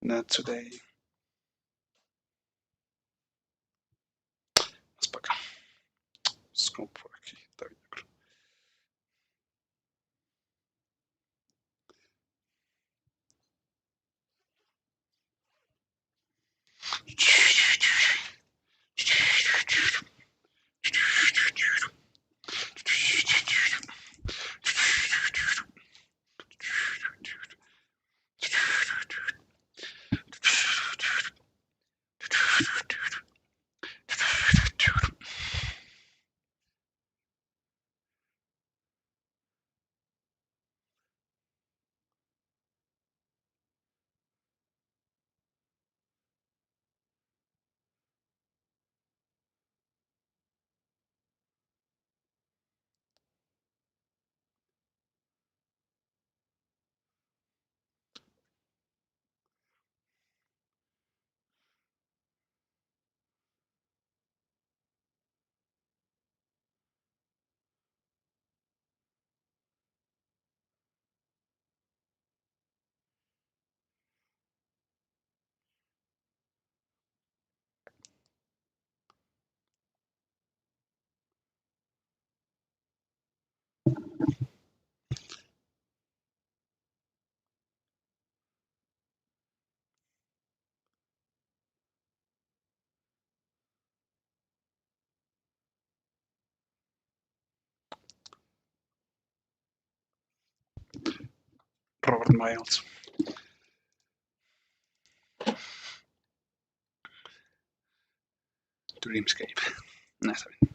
Not today. Más para acá. Es como por aquí. Está bien, yo creo. Robert Miles. Dreamscape. No, está bien.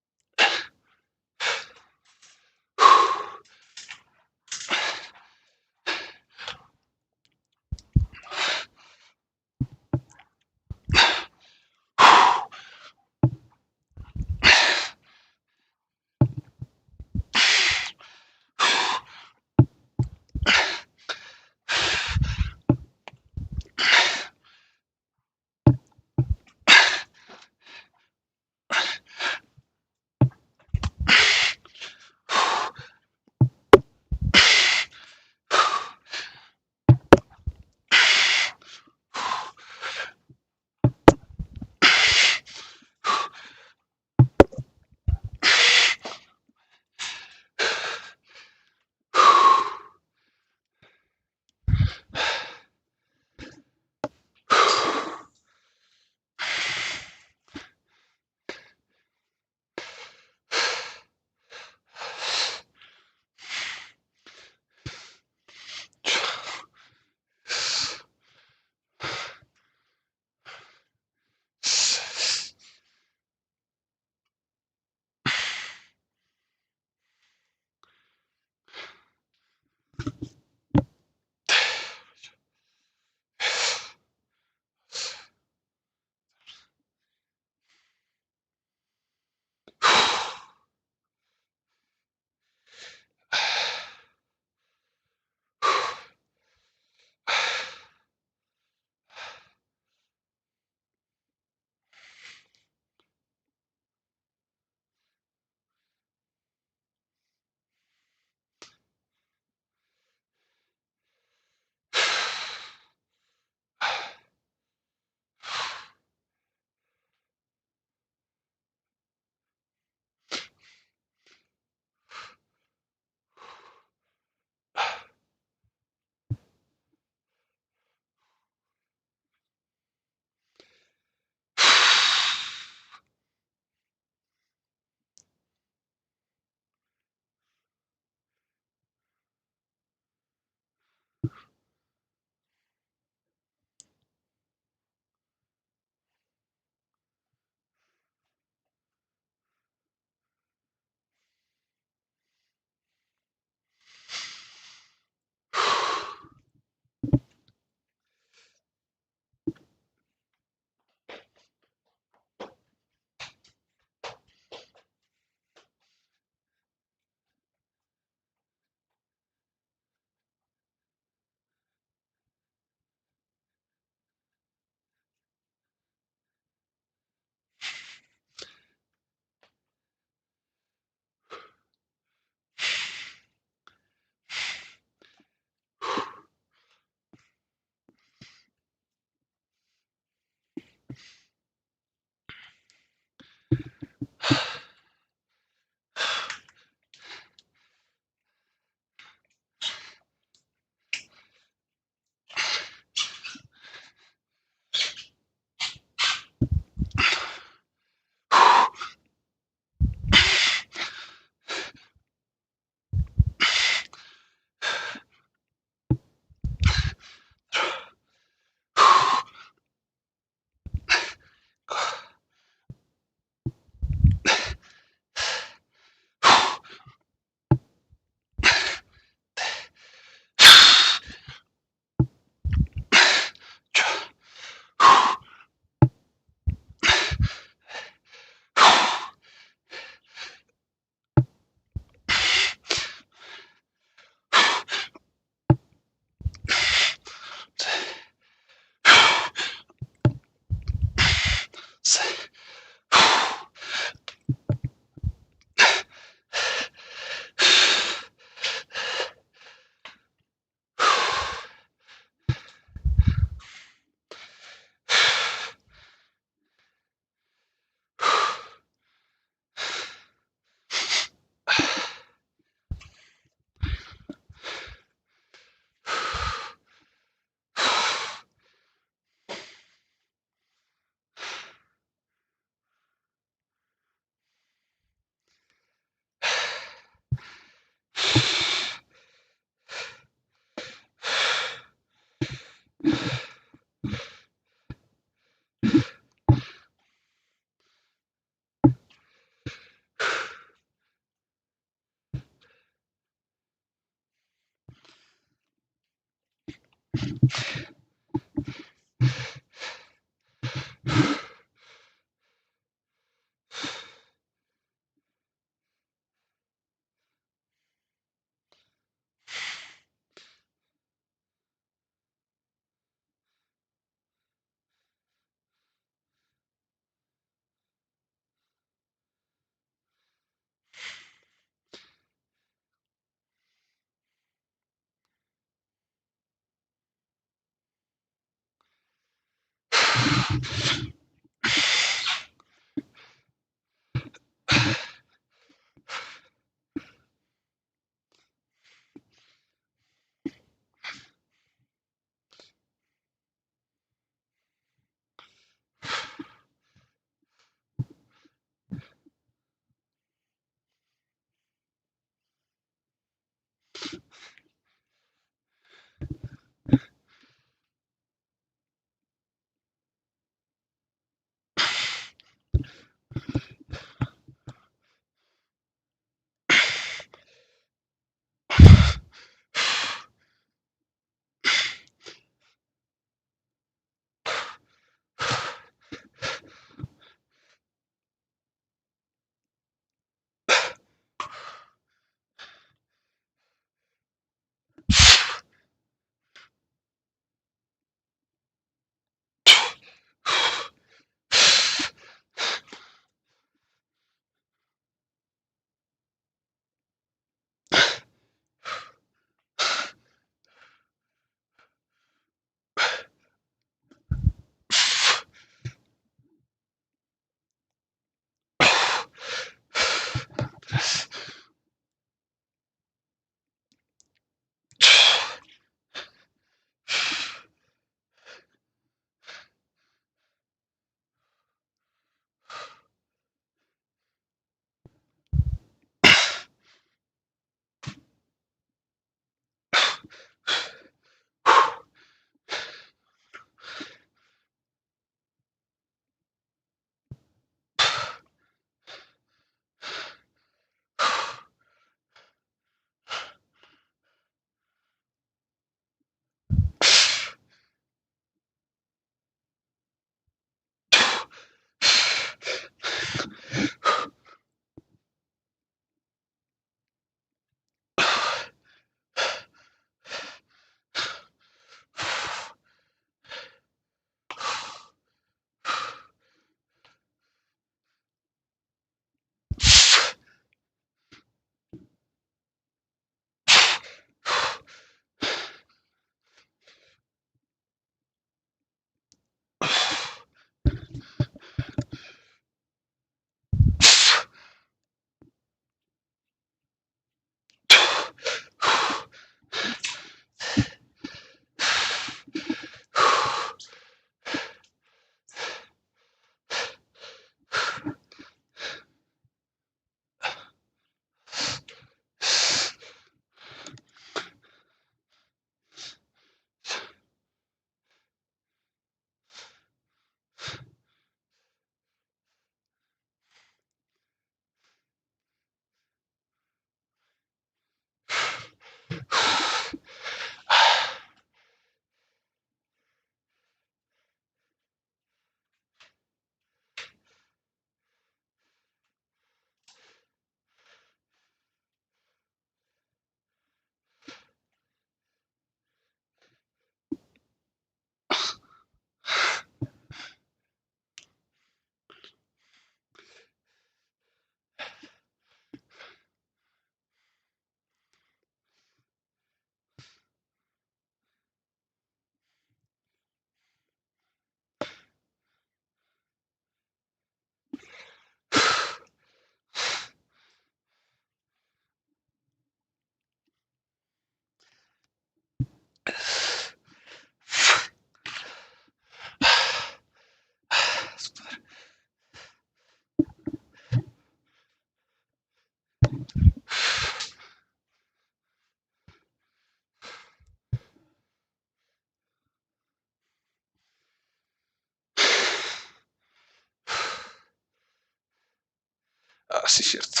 Ah, sí, cierto.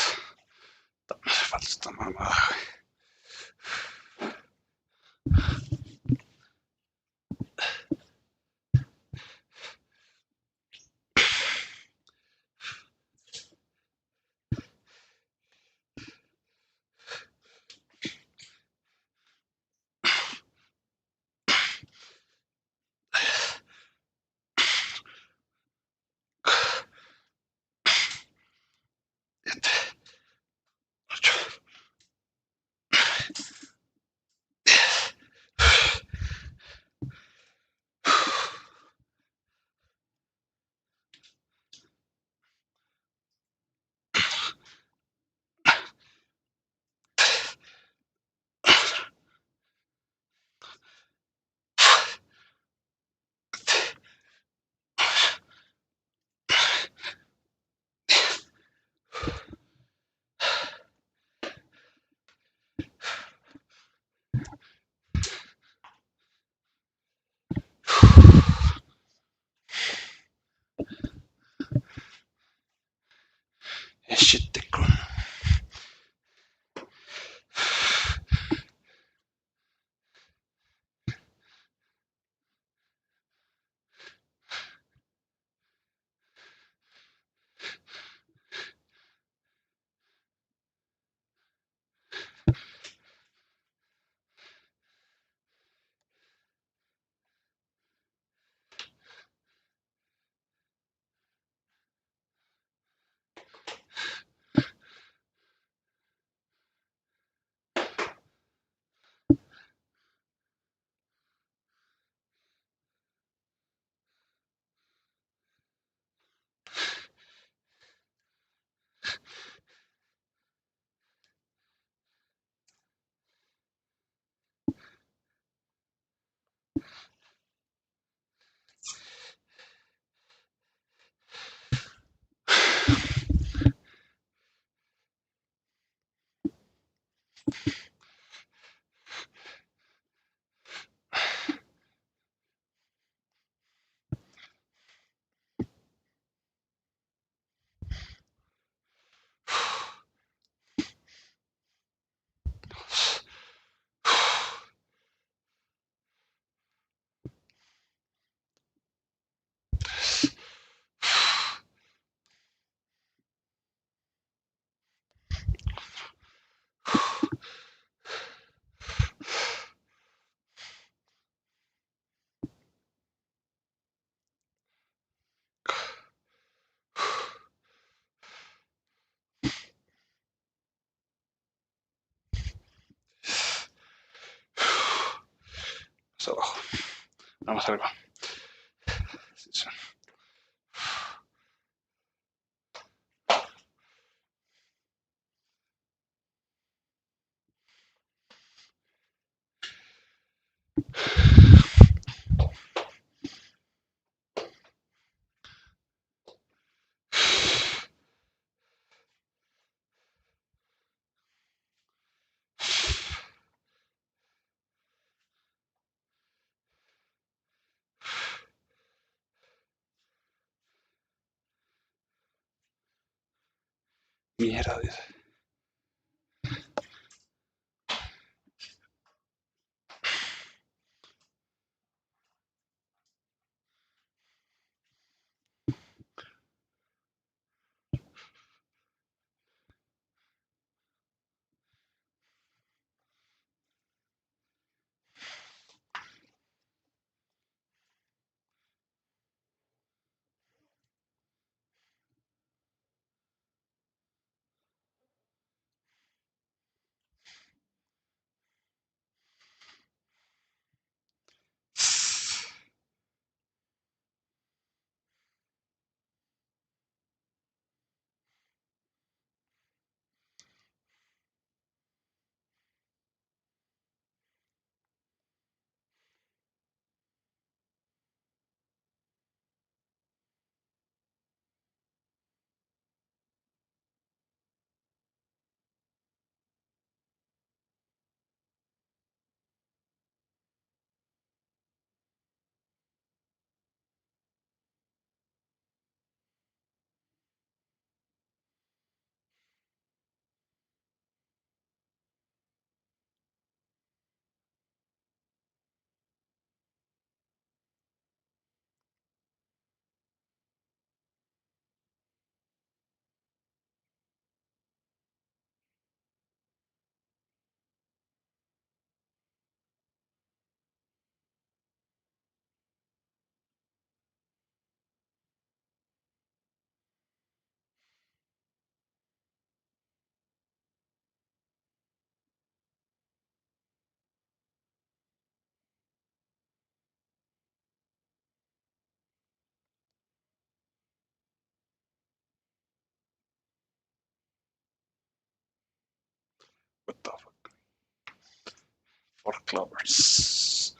No me hace falta esta mamada, güey. Siete, 8, 10. Shit, con. Más abajo. Vamos arriba. Sí. Mierda, dice. What the fuck? 4 clovers.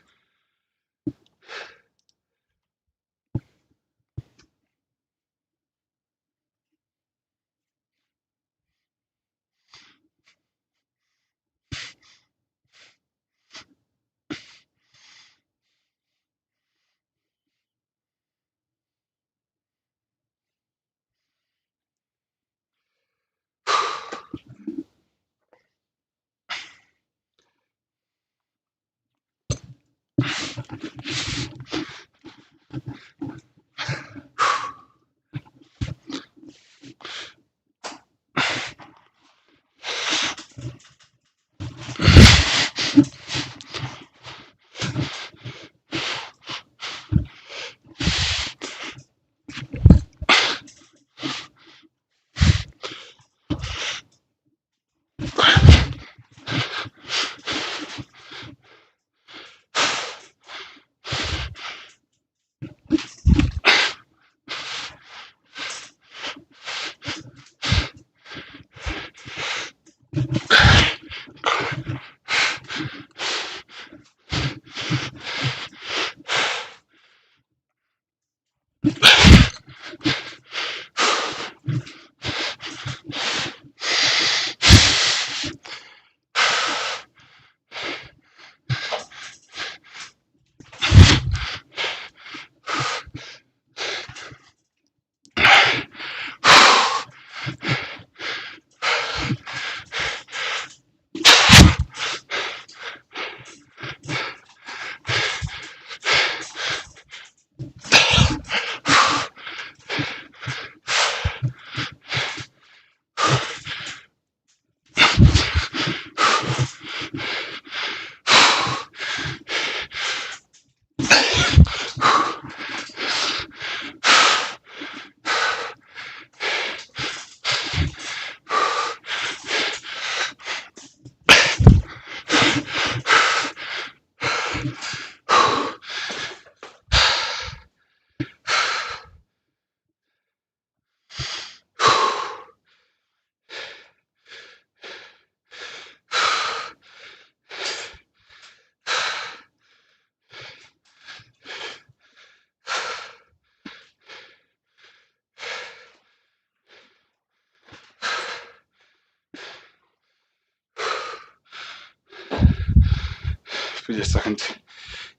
Pues ya está, gente.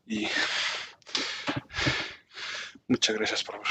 Y muchas gracias por ver.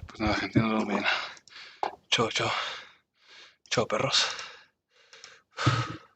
Pues nada, gente, nos vemos mañana. Chao, chao. Chao, perros.